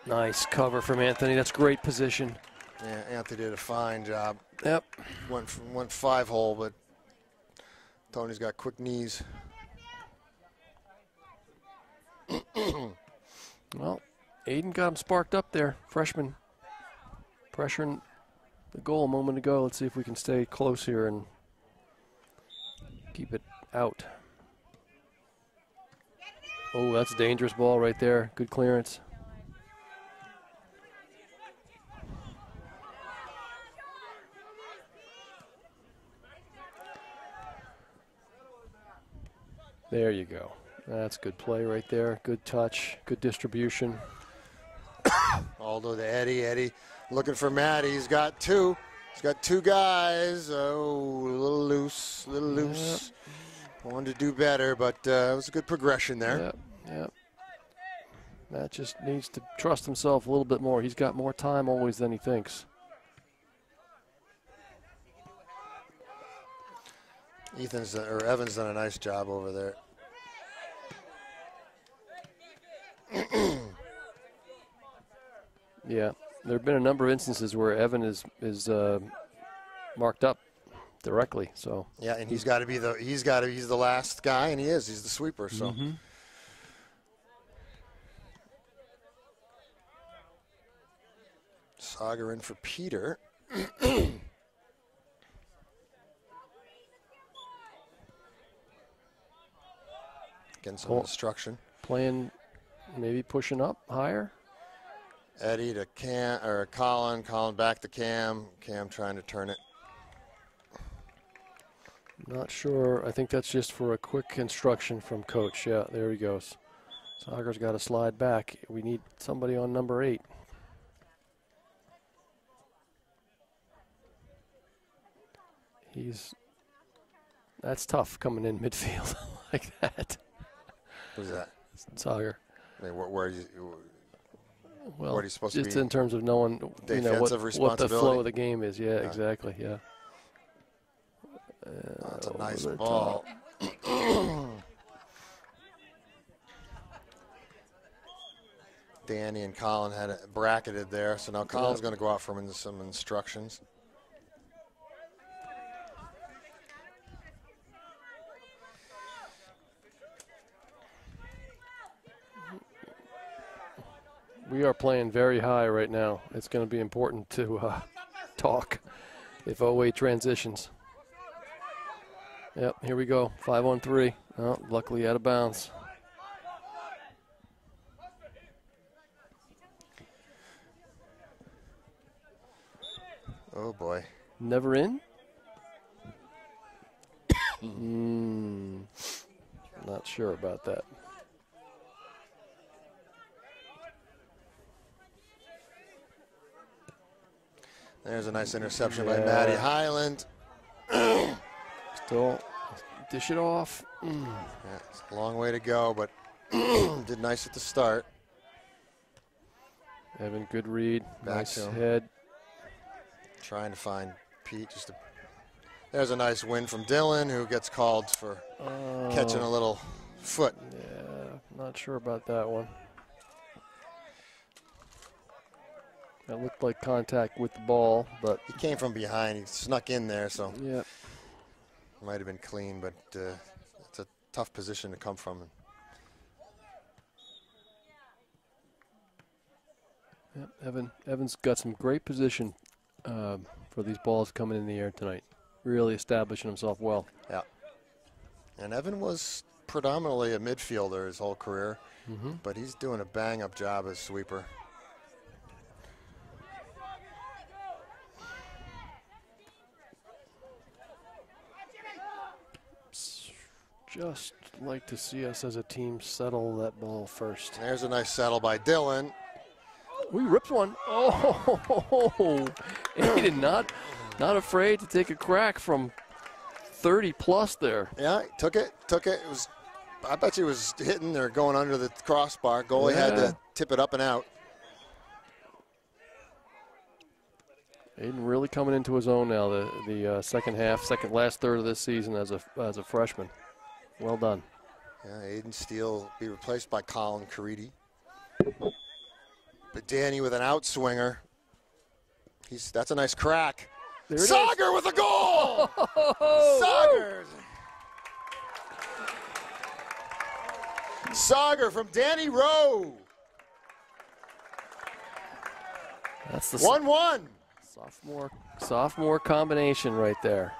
Nice cover from Anthony. That's great position. Yeah, Anthony did a fine job. Yep. Went 5-hole, but Tony's got quick knees. Well, Aiden got him sparked up there. Freshman pressuring the goal a moment ago. Let's see if we can stay close here and keep it out. Oh, that's a dangerous ball right there. Good clearance. There you go. That's good play right there. Good touch, good distribution. Aldo to Eddie. Eddie looking for Matty. He's got 2. He's got 2 guys. Oh, a little loose, Yep. Wanted to do better, but it was a good progression there. Yep. Matt just needs to trust himself a little bit more. He's got more time always than he thinks. Evans done a nice job over there. Yeah, there have been a number of instances where Evan is marked up directly. So yeah, and he's the last guy, and he's the sweeper. So. Mm-hmm. Sager in for Peter. Getting some instruction. Playing, maybe pushing up higher. Eddie to Colin. Colin back to Cam. Cam trying to turn it. Not sure. I think that's just for a quick instruction from coach. Yeah, there he goes. Sager's got to slide back. We need somebody on number 8. That's tough coming in midfield like that. Who's that? Sager. I mean, where are you supposed to be? Just in terms of knowing what the flow of the game is. Yeah, exactly. Yeah. That's a nice ball. Danny and Colin had it bracketed there, so now Colin's going to go out for some instructions. We are playing very high right now. It's going to be important to talk if OA transitions. Yep, here we go. 5-on-3. Oh, luckily out of bounds. Oh, boy. Never in? Not sure about that. There's a nice interception by Maddie Highland. Still dish it off. Yeah, it's a long way to go, but did nice at the start. Evan, good read. Back nice to him. head. Trying to find Pete. There's a nice win from Dylan, who gets called for catching a little foot. Yeah, not sure about that one. That looked like contact with the ball, but he came from behind. He snuck in there, so yeah, might have been clean, but it's a tough position to come from. Yep, Evan's got some great position for these balls coming in the air tonight. Really establishing himself well. Yeah. And Evan was predominantly a midfielder his whole career, but he's doing a bang-up job as sweeper. Just like to see us as a team settle that ball first. There's a nice settle by Dylan. We ripped one. Oh, he did not afraid to take a crack from 30 plus there. Yeah, took it. It was, I bet you it was hitting or going under the crossbar. Goalie had to tip it up and out. Aiden really coming into his own now. The last third of this season as a freshman. Well done. Yeah, Aiden Steele will be replaced by Colin Caridi. But Danny with an outswinger. That's a nice crack. Sager with a goal! Sager! Sager from Danny Rowe. That's the 1-1. Sophomore combination right there.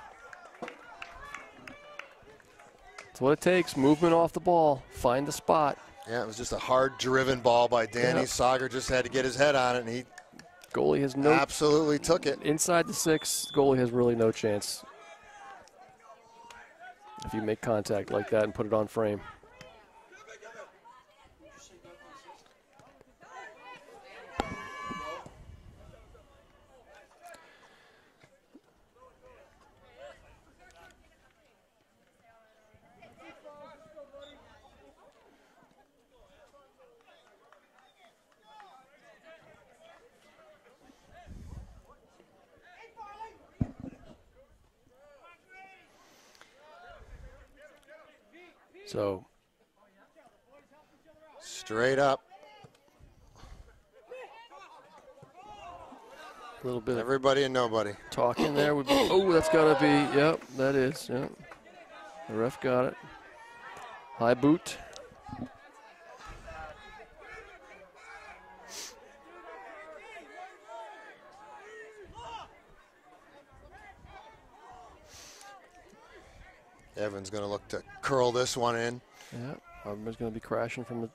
That's what it takes. Movement off the ball. Find the spot. Yeah, it was just a hard-driven ball by Danny. Yep. Sager just had to get his head on it, and he goalie has no absolutely took it. Inside the 6, goalie has really no chance if you make contact like that and put it on frame. So, straight up. A little bit. Everybody and nobody. Talking there would be. Oh, that's got to be. Yep, that is. Yep. The ref got it. High boot. Evan's going to look to curl this one in. Yeah, Armer's going to be crashing from the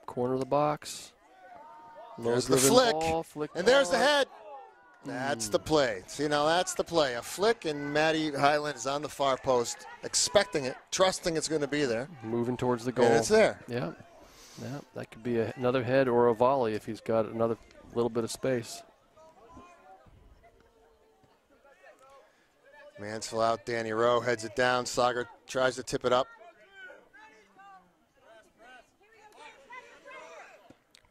corner of the box. There's the flick, and there's the head. That's the play. See, now that's the play. A flick, and Maddie Highland is on the far post, expecting it, trusting it's going to be there. Moving towards the goal. And it's there. Yeah, that could be another head or a volley if he's got another little bit of space. Mansfield out, Danny Rowe heads it down. Sager tries to tip it up.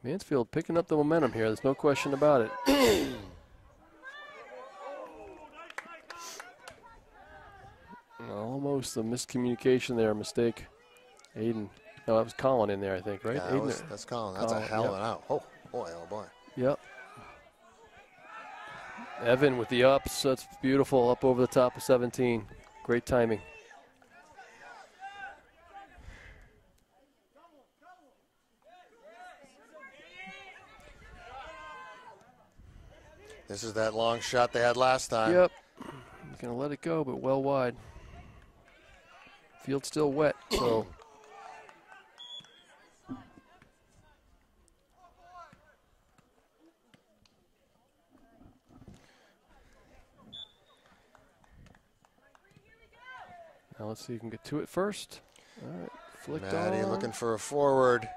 Mansfield picking up the momentum here. There's no question about it. Almost a miscommunication there, a mistake. Aiden. No, that was Colin in there, I think, right? Yeah, that's Colin. That's a hell of an out. Oh, boy, oh, boy. Yep. Evan with the ups. That's beautiful. Up over the top of 17. Great timing. This is that long shot they had last time. Yep. Going to let it go, but well wide. Field's still wet, so. Now let's see if you can get to it first. All right, flicked Maddie on. looking for a forward.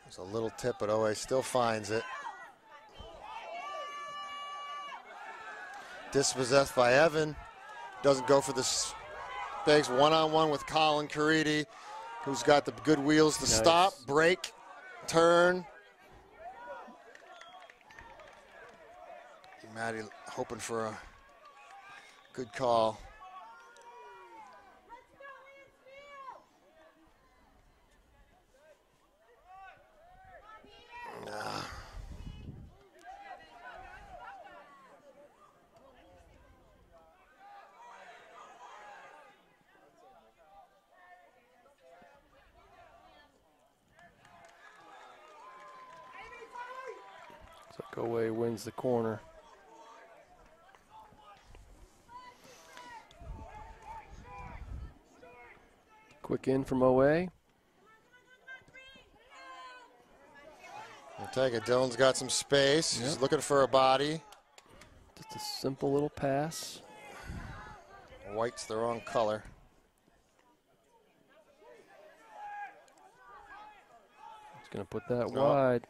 There's a little tip, but OA still finds it. Dispossessed by Evan. Doesn't go for the Spags one-on-one with Colin Caridi, who's got the good wheels to stop, break, turn. Maddie hoping for a good call. So go away wins the corner. Quick in from OA. I'll take it. Dylan's got some space. Yep. He's looking for a body. Just a simple little pass. White's the wrong color. He's going to put that wide.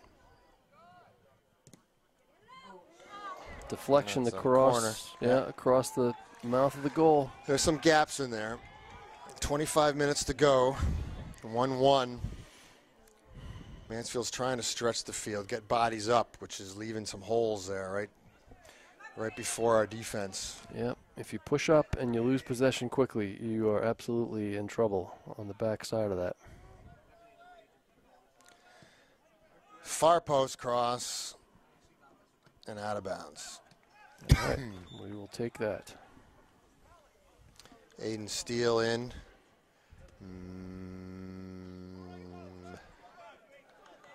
Deflection across, across the mouth of the goal. There's some gaps in there. 25 minutes to go. 1-1. Mansfield's trying to stretch the field, get bodies up, which is leaving some holes there, right before our defense. Yep. If you push up and you lose possession quickly, you are absolutely in trouble on the back side of that. Far post cross and out of bounds. All right, we will take that. Aiden Steele in.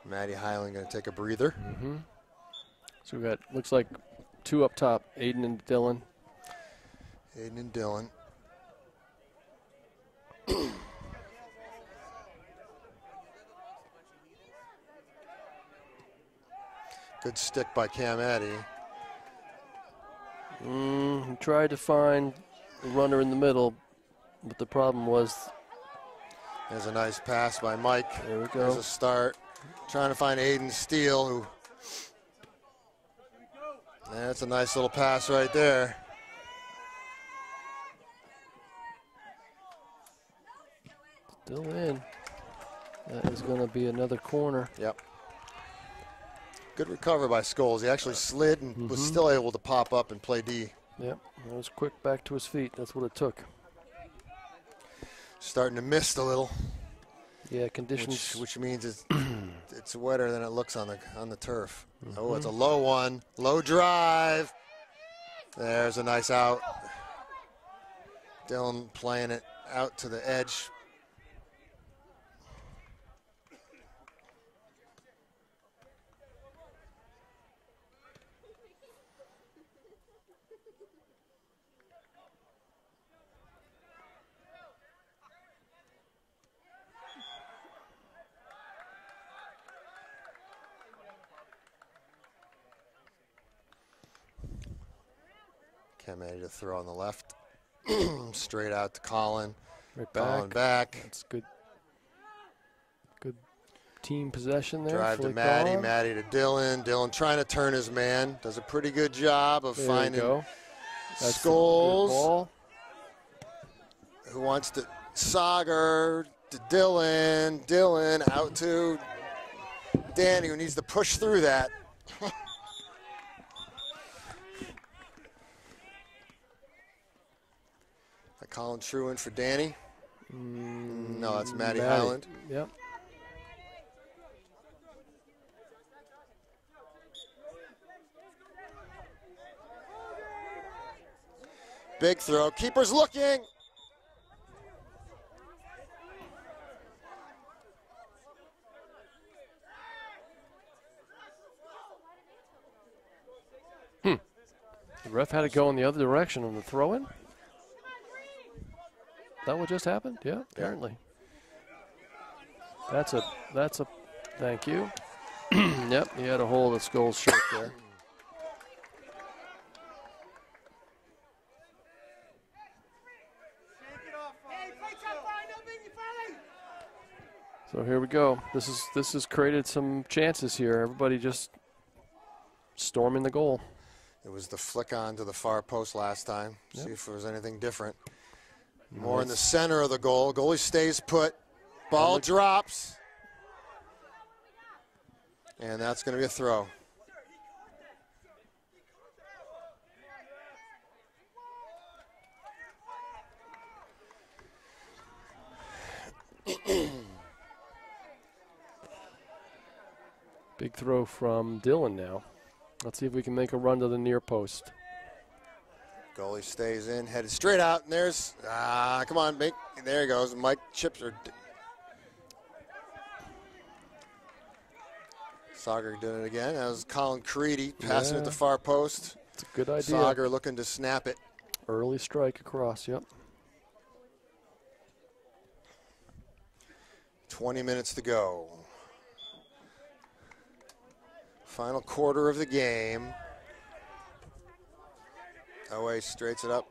Maddie Highland going to take a breather. So we got, looks like two up top, Aiden and Dylan. Aiden and Dylan. Good stick by Cam Eddy. He tried to find a runner in the middle, but the problem was. There's a nice pass by Mike. There we go. There's a start. Trying to find Aiden Steele, who. That's a nice little pass right there. Still in. That is going to be another corner. Yep. Good recovery by Scholes. He actually slid and was still able to pop up and play D. Yep, that was quick back to his feet. That's what it took. Starting to mist a little. Yeah, conditions. Which means it's wetter than it looks on the turf. Oh, it's a low one. Low drive. There's a nice out. Dylan playing it out to the edge. Cam Eddy to throw on the left. Straight out to Colin. Right back. Colin back. That's good. Good team possession there. Drive to Maddie, Maddie to Dylan. Dylan trying to turn his man. Does a pretty good job of finding Scholes. Who wants to Sagar to Dylan. Dylan out to Danny, who needs to push through that. Colin True in for Danny. No, that's Maddie Highland. Yep. Big throw. Keeper's looking. The ref had to go in the other direction on the throw-in. That what just happened? Yeah, apparently. That's a thank you. Yep, he had a hold of Scholes' shirt there. So here we go. This has created some chances here. Everybody just storming the goal. It was the flick on to the far post last time. Yep. See if there was anything different. More in the center of the goal. Goalie stays put. Ball drops. And that's going to be a throw. Big throw from Dylan now. Let's see if we can make a run to the near post. Goalie stays in, headed straight out, and there's, come on, there he goes. Mike chips her. Sager doing it again. That was Colin Creedy passing it to far post. It's a good idea. Sager looking to snap it. Early strike across, yep. 20 minutes to go. Final quarter of the game. OA straights it up.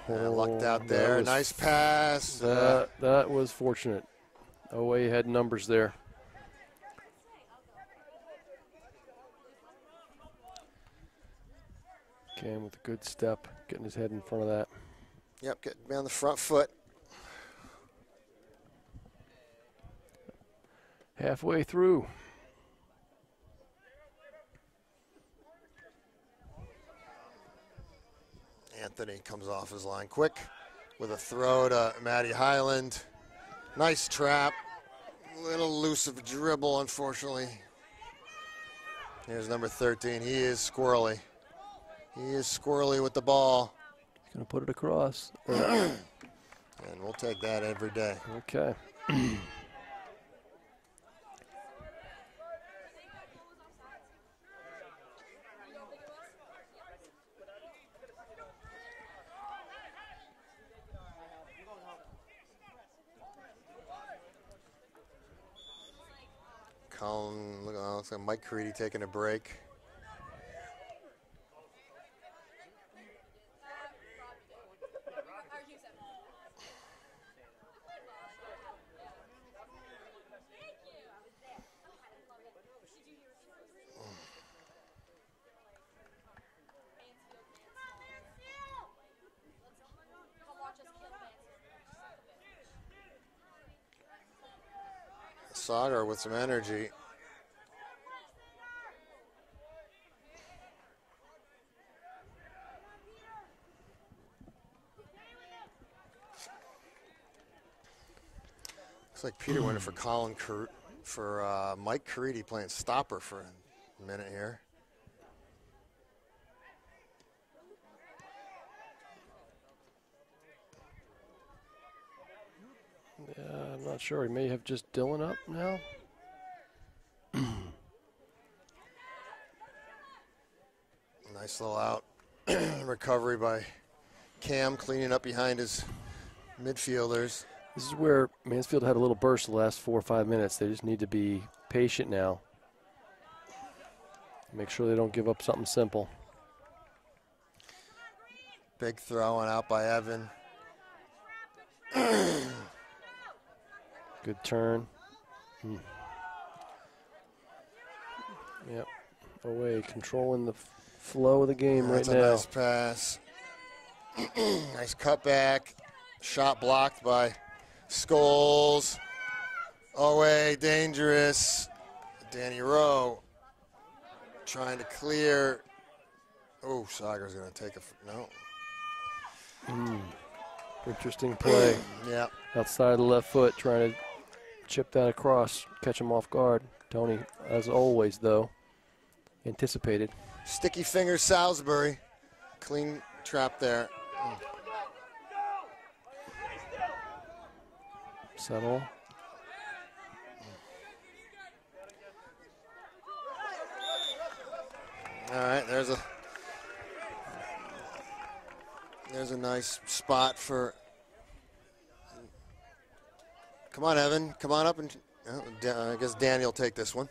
Lucked out there. Nice pass. That was fortunate. OA had numbers there. Cam with a good step, getting his head in front of that. Yep, getting on the front foot. Halfway through. Anthony comes off his line quick with a throw to Maddie Highland. Nice trap. Little loose of a dribble, unfortunately. Here's number 13. He is squirrely. He is squirrely with the ball. He's going to put it across. And we'll take that every day. Okay. Colin, looks like Mike Creedy taking a break. Sauger with some energy. Looks like Peter went in for Mike Creedy playing stopper for a minute here. Yeah, I'm not sure. He may have just Dylan up now. Nice little out recovery by Cam, cleaning up behind his midfielders. This is where Mansfield had a little burst the last 4 or 5 minutes. They just need to be patient now. Make sure they don't give up something simple. Big throw and out by Evan. Good turn. Yep. Away, controlling the flow of the game right That's now. a nice pass. Nice cutback. Shot blocked by Scholes. Away, dangerous. Danny Rowe trying to clear. Oh, Sager's going to take a no. Interesting play. Yeah. Outside the left foot, trying to chip that across, catch him off guard. Tony, as always, though, anticipated. Sticky fingers, Salisbury. Clean trap there. Settle. All right, there's a nice spot for. Come on, Evan. Come on up and I guess Danny will take this one.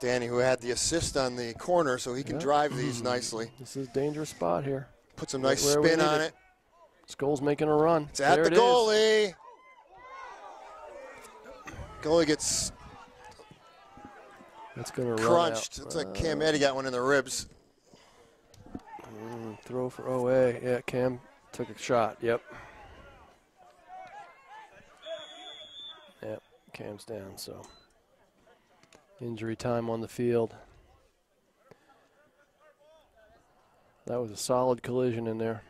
Danny, who had the assist on the corner, so he can drive these nicely. This is a dangerous spot here. Put some nice spin on it. Skull's making a run. It's at the goalie. Goalie gets crunched. It's like Cam Eddy got one in the ribs. Throw for OA. Yeah, Cam took a shot. Yep. Yep, Cam's down, so injury time on the field. That was a solid collision in there.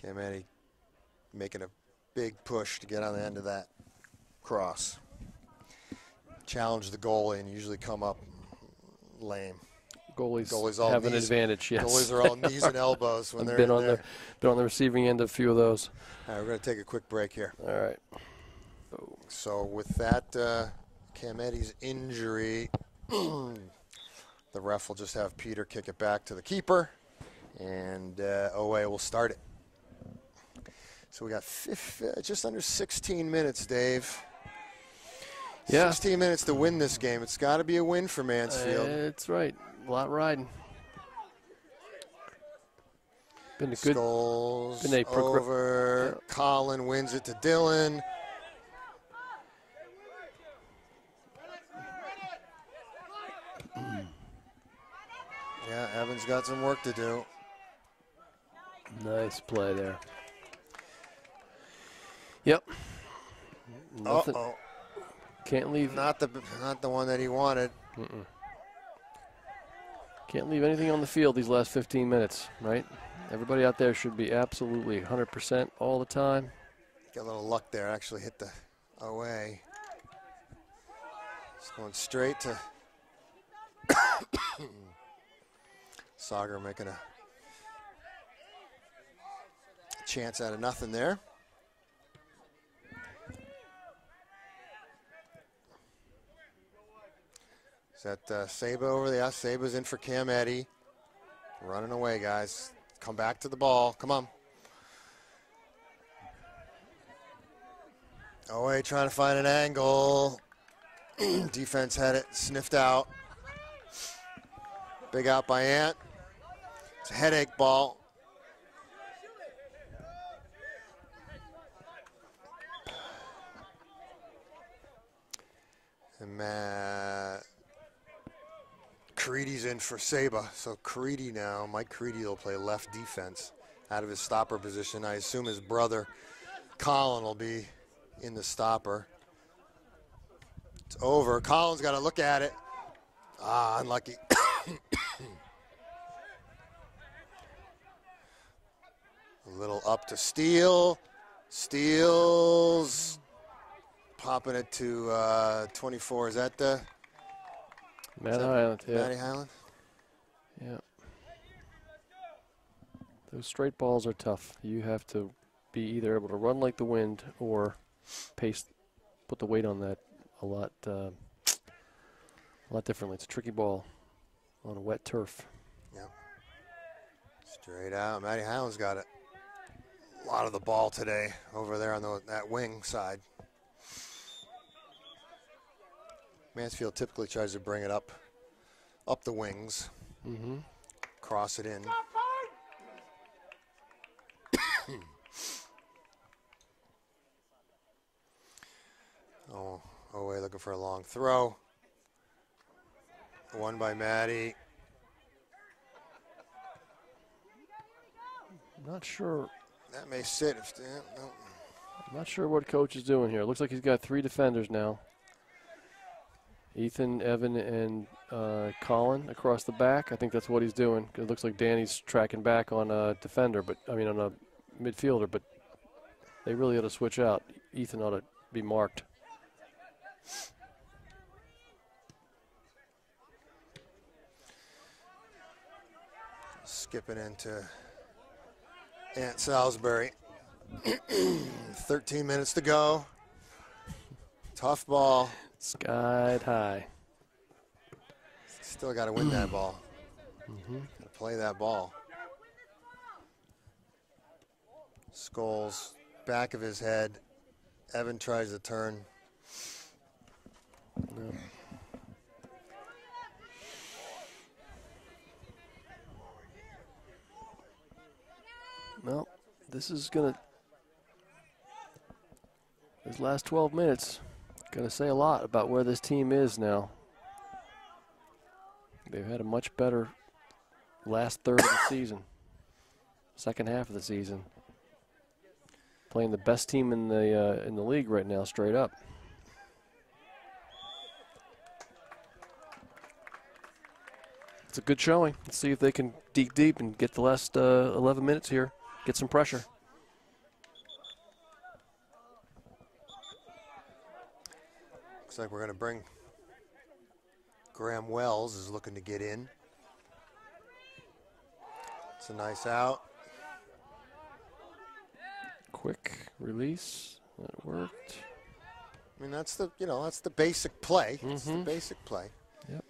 Cam Eddy making a big push to get on the end of that cross. Challenge the goalie and usually come up lame. Goalies all have an knees. advantage, yes. Goalies are all knees and elbows when they're been in on there. been on the receiving end of a few of those. All right, we're going to take a quick break here. All right. So with that, Cam Eddy's injury, the ref will just have Peter kick it back to the keeper, and OA will start it. So we got just under 16 minutes, Dave. Yeah. 16 minutes to win this game. It's got to be a win for Mansfield. It's right. A lot riding. Been a good. Scholes over. Yeah. Colin wins it to Dylan. Yeah, Evan's got some work to do. Nice play there. Yep. Nothing. Uh-oh. Can't leave. Not the one that he wanted. Can't leave anything on the field these last 15 minutes, right? Everybody out there should be absolutely 100% all the time. Got a little luck there. Actually hit the away. It's going straight to Sager making a chance out of nothing there. Is that Saba over there? Yeah, Saba's in for Cam Eddy. Running away, guys. Come back to the ball. Come on. OA trying to find an angle. Defense had it sniffed out. Big out by Ant. It's a headache ball. And Creedy's in for Saba. So Creedy now, Mike Creedy will play left defense out of his stopper position. I assume his brother Colin will be in the stopper. It's over. Colin's got to look at it. Ah, unlucky. A little up to Steele. Steele's popping it to 24. Is that the Matt Highland? Yeah. Matty Highland? Yeah. Those straight balls are tough. You have to be either able to run like the wind or pace, put the weight on that a lot differently. It's a tricky ball on a wet turf. Yep. Straight out. Matty Highland's got it. A lot of the ball today over there on that wing side. Mansfield typically tries to bring it up the wings, cross it in. Oh, Owe looking for a long throw. One by Maddie. Not sure. That may sit. No. I'm not sure what coach is doing here. It looks like he's got 3 defenders now. Ethan, Evan, and Colin across the back. I think that's what he's doing. It looks like Danny's tracking back on a defender, on a midfielder, but they really ought to switch out. Ethan ought to be marked. Skipping into Aunt Salisbury. 13 minutes to go. Tough ball. Skied high. Still got to win that ball. Got to play that ball. Scholes, back of his head. Evan tries to turn. No. Well, this is going to, these last 12 minutes, going to say a lot about where this team is now. They've had a much better last third of the season, second half of the season. Playing the best team in the league right now, straight up. It's a good showing. Let's see if they can dig deep and get the last 11 minutes here, get some pressure. Looks like we're going to bring Graham Wells is looking to get in. It's a nice out. Quick release. That worked. I mean, that's the basic play. It's the basic play. Yep.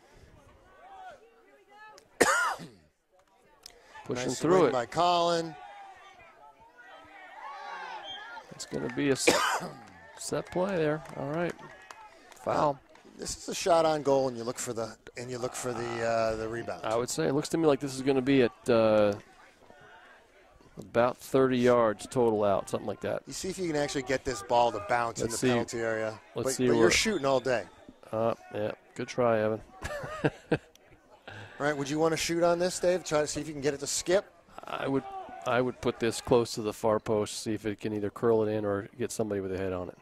Pushing Nice through win it. by Colin. It's going to be a set play there. All right. Foul. This is a shot on goal, and you look for the rebound. I would say it looks to me like this is going to be at about 30 yards total out, something like that. You see if you can actually get this ball to bounce in the penalty area. Let's but see. But you're shooting all day. Yeah. Good try, Evan. All right. Would you want to shoot on this, Dave? Try to see if you can get it to skip. I would put this close to the far post, see if it can either curl it in or get somebody with a head on it.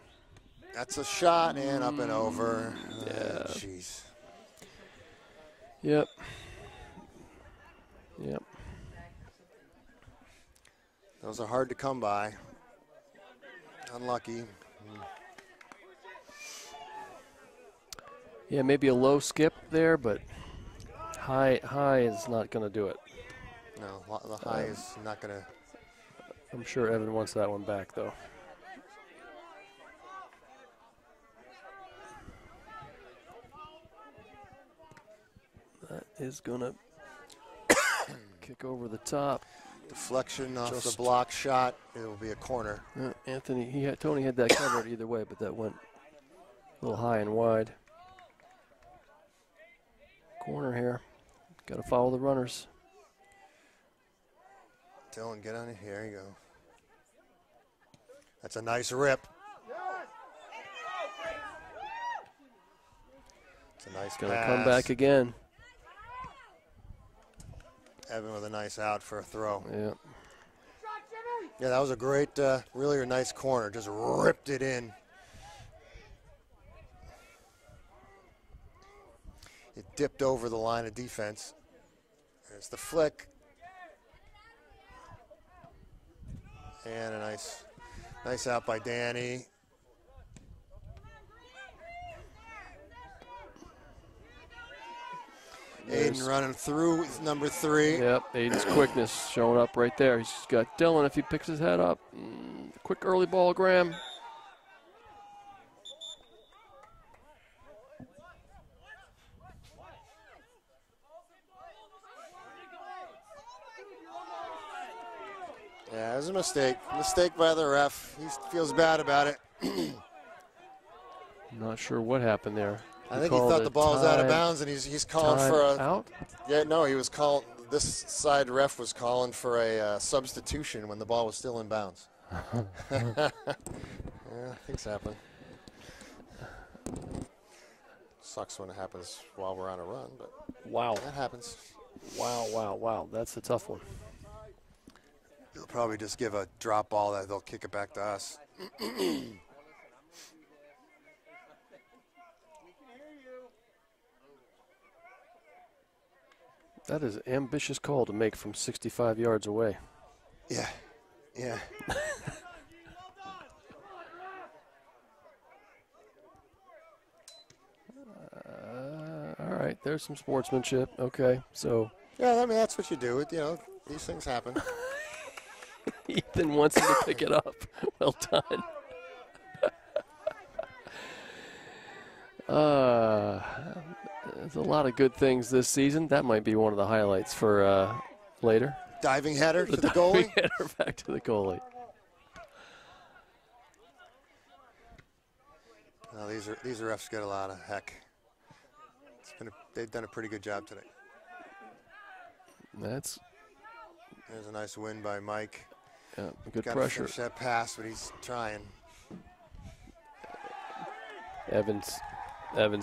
That's a shot and up and over. Yeah. Jeez. Yep. Those are hard to come by. Unlucky. Yeah, maybe a low skip there, but high is not going to do it. No, the high is not going to. I'm sure Evan wants that one back, though. That is going to kick over the top. Deflection off the block shot. It will be a corner. Anthony, Tony had that covered either way, but that went a little high and wide. Corner here. Got to follow the runners. Dylan, get on it. Here you go. That's a nice rip. It's a nice Gonna pass. come back again. Evan with a nice out for a throw. Yeah. Yeah, that was a great, really a nice corner. Just ripped it in. It dipped over the line of defense. There's the flick. And a nice out by Danny. Aiden running through with number 3. Yep, Aiden's quickness showing up right there. He's got Dylan if he picks his head up. Quick early ball, Graham. Yeah, it was a mistake. Mistake by the ref. He feels bad about it. Not sure what happened there. I think he thought the ball was out of bounds, and he's calling for a out. Yeah, no, he was calling. This side ref was calling for a substitution when the ball was still in bounds. Yeah, things happen. Sucks when it happens while we're on a run, but wow. that happens. Wow. That's a tough one. They'll probably just give a drop ball that they'll kick it back to us. That is an ambitious call to make from 65 yards away. Yeah. All right, there's some sportsmanship. Okay, so. Yeah, I mean, that's what you do. You know, these things happen. Ethan wants him to pick it up. Well done. There's a lot of good things this season. That might be one of the highlights for later. Diving header to the goalie. Diving header back to the goalie. No, these refs get a lot of heck. They've done a pretty good job today. There's a nice win by Mike. Yeah, good Got pressure. to finish that pass, but he's trying. Evans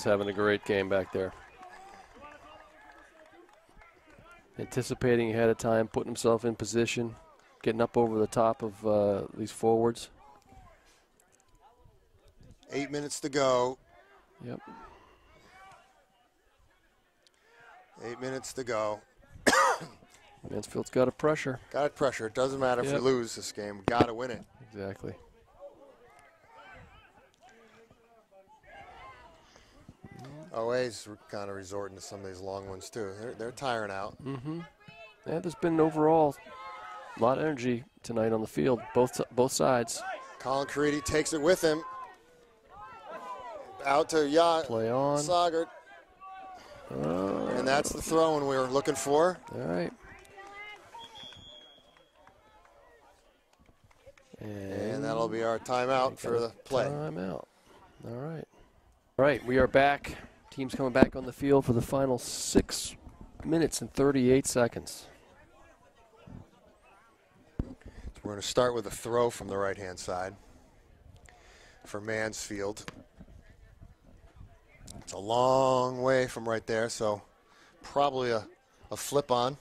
having a great game back there. Anticipating ahead of time, putting himself in position, getting up over the top of these forwards. 8 minutes to go. Yep. 8 minutes to go. Mansfield's got a pressure. Got it pressure. It doesn't matter if we lose this game. We got to win it. Exactly. OA's kind of resorting to some of these long ones too. They're tiring out. Mm-hmm. Yeah, there's been overall a lot of energy tonight on the field, both sides. Colin Caridi takes it with him. Out to Yacht. Play on. Sagard. And that's the throw we were looking for. All right. And that'll be our timeout for the play. Timeout. All right. All right, we are back. Team's coming back on the field for the final 6 minutes and 38 seconds. We're going to start with a throw from the right-hand side for Mansfield. It's a long way from right there, so probably a flip on.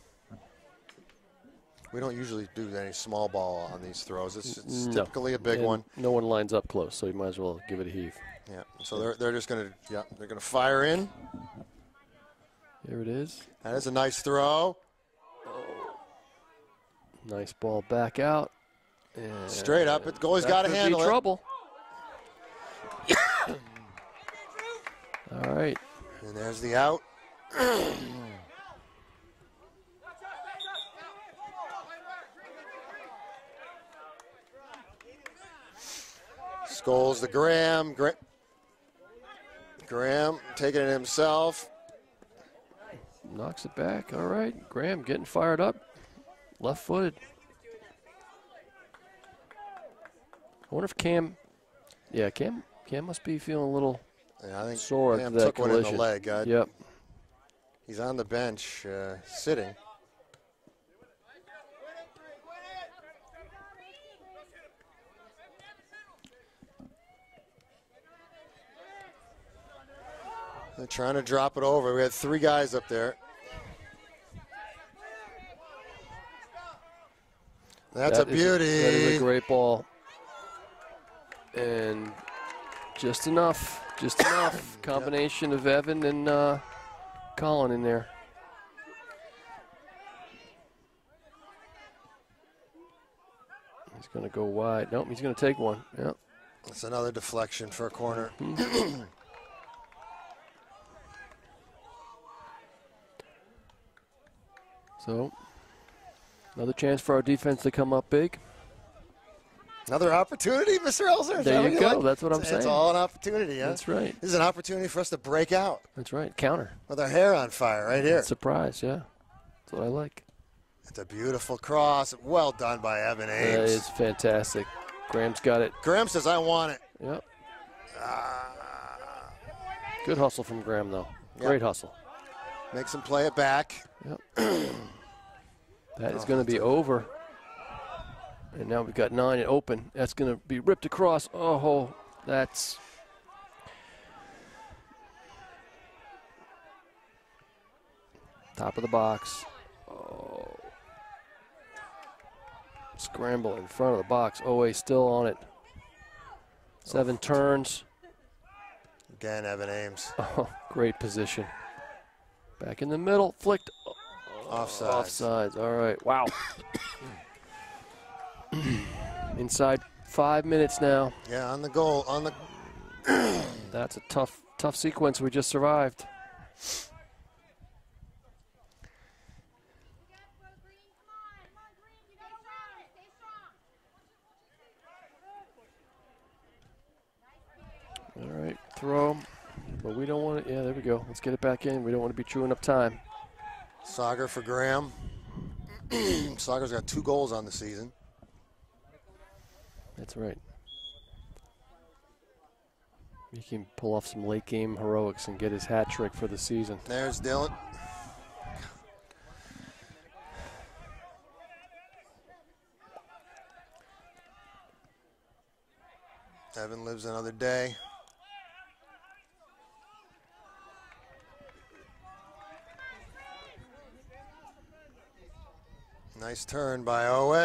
We don't usually do any small ball on these throws. It's typically a big one. No one lines up close, so you might as well give it a heave. Yeah, so they're just going to, they're going to fire in. Here it is. That is a nice throw. Nice ball back out. And straight up. The goalie's got to handle it. Trouble. All right. And there's the out. Scholes to Graham. Graham taking it himself. Knocks it back. All right. Graham getting fired up. Left-footed. I wonder if Cam must be feeling a little I think sore Cam after that took one collision. in the leg. Yep. He's on the bench sitting. They're trying to drop it over. We had 3 guys up there. That's a beauty. That is a great ball. And just enough. Combination of Evan and Colin in there. He's going to go wide. Nope, he's going to take one. Yep. That's another deflection for a corner. So, another chance for our defense to come up big. Another opportunity, Mr. Elser. There you go. Like? That's what I'm saying. It's all an opportunity, huh? That's right. This is an opportunity for us to break out. That's right. Counter. With our hair on fire right here. Surprise, yeah. That's what I like. It's a beautiful cross. Well done by Evan Ames. That is fantastic. Graham's got it. Graham says, I want it. Yep. Good hustle from Graham, though. Great hustle. Makes him play it back. Yep. That is going to be over. And now we've got 9 and open. That's going to be ripped across. Oh, that's... Top of the box. Oh. Scramble in front of the box. OA still on it. 7 turns. Again, Evan Ames. Oh, great position. Back in the middle. Flicked. Offsides. Offsides. All right. Wow. Inside 5 minutes now. Yeah, on the goal. On the. That's a tough sequence we just survived. All right, throw. But we don't want to, yeah, there we go. Let's get it back in. We don't want to be chewing up time. Sager for Graham. Sager's got 2 goals on the season. That's right. He can pull off some late game heroics and get his hat trick for the season. There's Dylan. Evan lives another day. Nice turn by OA.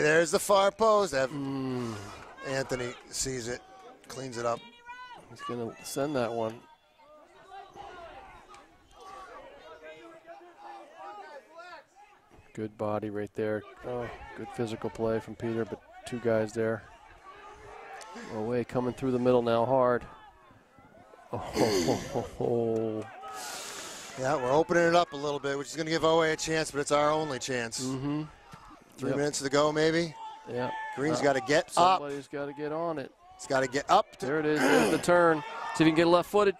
There's the far post. Anthony sees it, cleans it up. He's going to send that one. Good body right there. Oh, good physical play from Peter, but 2 guys there. OA coming through the middle now hard. Oh. Yeah, we're opening it up a little bit, which is going to give OA a chance, but it's our only chance. 3 minutes to go, maybe. Yeah. Green's got to get up. Somebody's got to get on it. He's got to get up. There it is. There's the turn. See if he can get left-footed.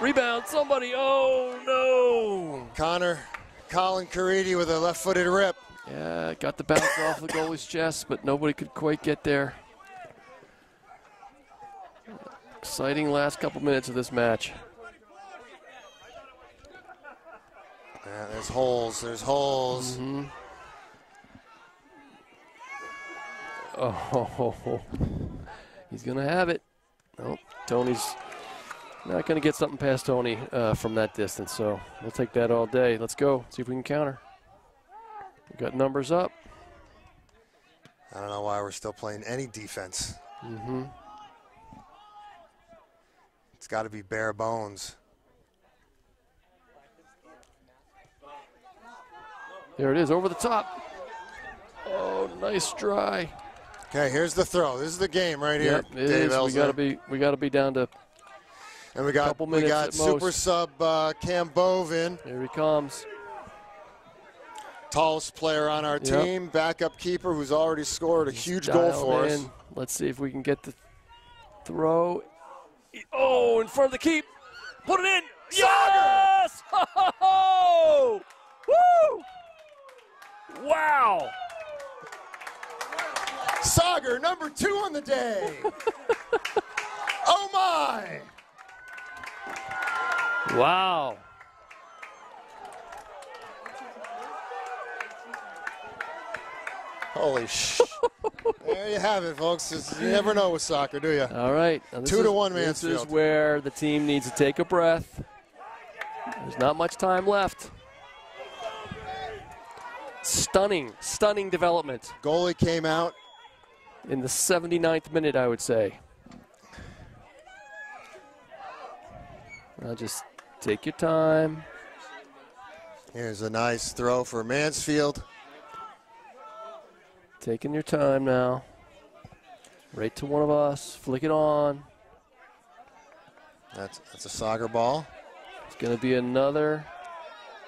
Rebound. Somebody. Oh, no. Colin Caridi with a left-footed rip. Yeah, got the bounce off the goalie's chest, but nobody could quite get there. Exciting last couple minutes of this match. Yeah, there's holes. There's holes. Oh, he's going to have it. Nope, Tony's not going to get something past Tony from that distance, so we'll take that all day. Let's go, see if we can counter. We got numbers up. I don't know why we're still playing any defense. It's got to be bare bones. There it is, over the top. Oh, nice try. Okay, here's the throw. This is the game right here. Yep, it is. We got to be down to. And we got super sub Cam Bovin. Here he comes. Tallest player on our team, backup keeper who's already scored a huge goal for us. Let's see if we can get the throw. Oh, in front of the keep. Put it in. Yes! Oh! Woo! Wow! Sager, number 2 on the day. Oh my! Wow. Holy sh! There you have it, folks. You never know with soccer, do you? All right. 2-1 Mansfield. This is where the team needs to take a breath. There's not much time left. Stunning development. Goalie came out in the 79th minute, I would say. Now just take your time. Here's a nice throw for Mansfield. Taking your time now. Right to one of us. Flick it on. That's a Sager ball. It's going to be another.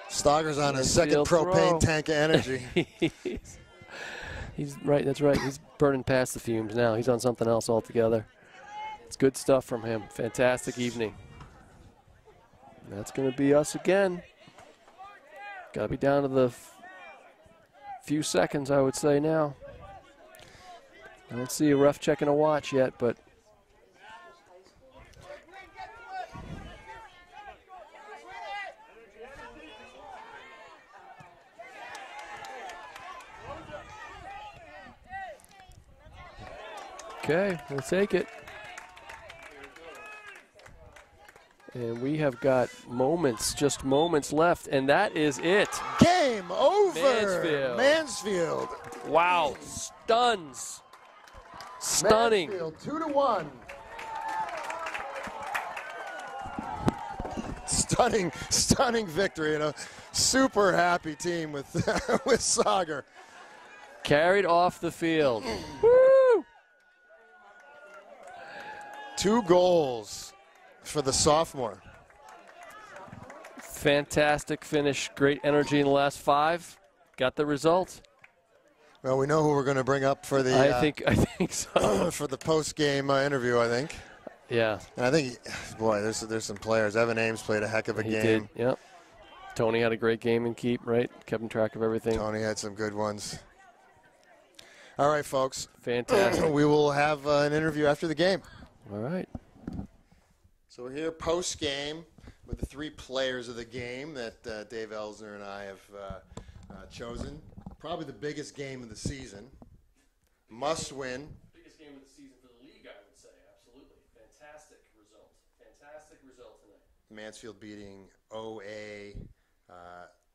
Stogger's on his second propane tank of energy. He's right. That's right. He's burning past the fumes now. He's on something else altogether. It's good stuff from him. Fantastic evening. And that's going to be us again. Got to be down to the few seconds, I would say now. I don't see a ref checking a watch yet, but Okay, we'll take it. And we have got just moments left, and that is it. Game over. Mansfield. Mansfield. Wow, stunning. Mansfield 2-1. Stunning victory, and a super happy team with with Sagar. Carried off the field. Woo! 2 goals for the sophomore. Fantastic finish, great energy in the last 5. Got the result. Well, we know who we're going to bring up for the. I think so. For the post-game interview, I think. Yeah. And I think, boy, there's some players. Evan Ames played a heck of a He game. did. Yep. Tony had a great game in keep, right? Kept track of everything. Tony had some good ones. All right, folks. Fantastic. We will have an interview after the game. All right. So we're here post-game with the 3 players of the game that Dave Elsner and I have chosen. Probably the biggest game of the season. Must win. Biggest game of the season for the league, I would say. Absolutely. Fantastic result. Fantastic result tonight. Mansfield beating OA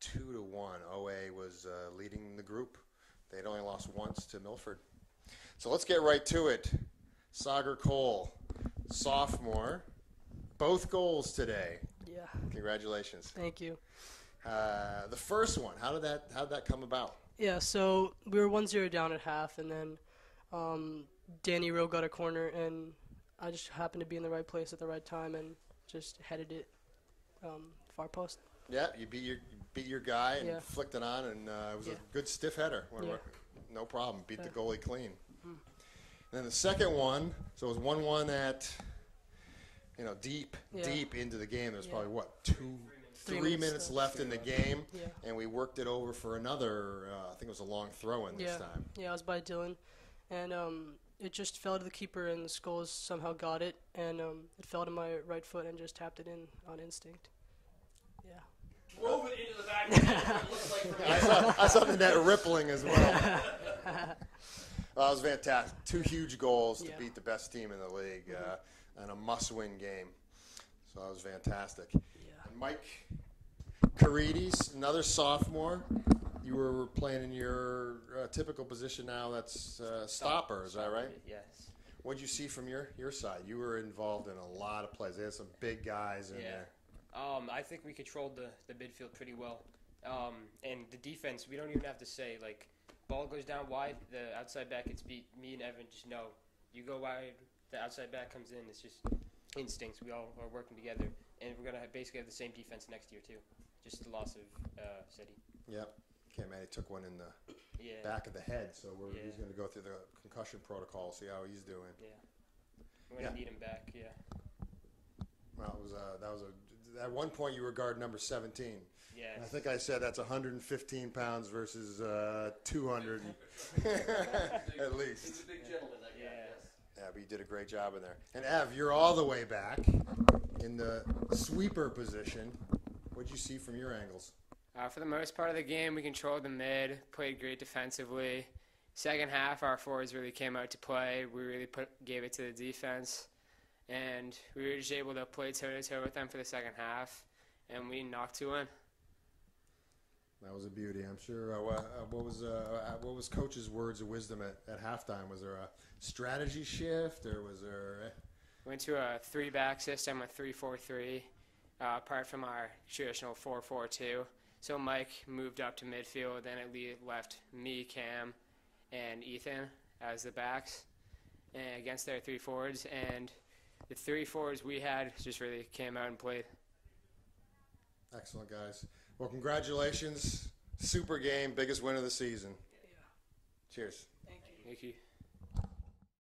2-1. OA was leading the group. They'd only lost once to Milford. So let's get right to it. Sagar Cole, sophomore. Both goals today. Yeah. Congratulations. Thank you. The first one, how did that come about? Yeah, so we were 1-0 down at half, and then Danny Rowe got a corner, and I just happened to be in the right place at the right time and just headed it far post. Yeah, you beat your guy and Yeah. flicked it on, and it was Yeah. a good stiff header. Yeah. No problem. Beat the Yeah. goalie clean. And then the second one, so it was 1-1 at, deep into the game. There's probably, what, 3 minutes left in the game, Yeah. and we worked it over for another, I think it was a long throw-in this time. Yeah, I was by Dylan, and it just fell to the keeper, and the Skulls somehow got it, and it fell to my right foot and just tapped it in on instinct. Yeah. Drove it into the back of the net. It looked like from here. I saw the net rippling as well. Well, it was fantastic. 2 huge goals to Yeah. beat the best team in the league, and a must-win game. So that was fantastic. Yeah. And Mike Carides, another sophomore. You were playing in your typical position now. That's stopper, is that right? Yes. What did you see from your side? You were involved in a lot of plays. They had some big guys in there. I think we controlled the midfield pretty well. And the defense, we don't even have to say, like, ball goes down wide, the outside back gets beat. Me and Evan just know. You go wide, the outside back comes in. It's just instincts. We all are working together. And we're going to basically have the same defense next year, too. Just the loss of City. Yep. Okay, man, he took one in the Yeah. back of the head, so Yeah. he's going to go through the concussion protocol, see how he's doing. Yeah. We're going to need him back, yeah. Well, that was at one point you were guard number 17. Yes. And I think I said that's 115 pounds versus 200 at least. He's a big gentleman, that guy. Yeah. Yes. Yeah, but you did a great job in there. And Ev, you're all the way back in the sweeper position. What'd you see from your angles? For the most part of the game, we controlled the mid, played great defensively. Second half, our forwards really came out to play. We really gave it to the defense. And we were just able to play toe-to-toe with them for the second half. And we knocked 2 in. That was a beauty, I'm sure. What was Coach's words of wisdom at halftime? Was there a strategy shift, or was there? Went to a 3-back system with 3-4-3, apart from our traditional 4-4-2. So Mike moved up to midfield, and it left me, Cam, and Ethan as the backs and against their 3 forwards. And the 3 forwards we had just really came out and played. Excellent, guys. Well, congratulations. Super game, biggest win of the season. Yeah. Cheers. Thank you. Thank you.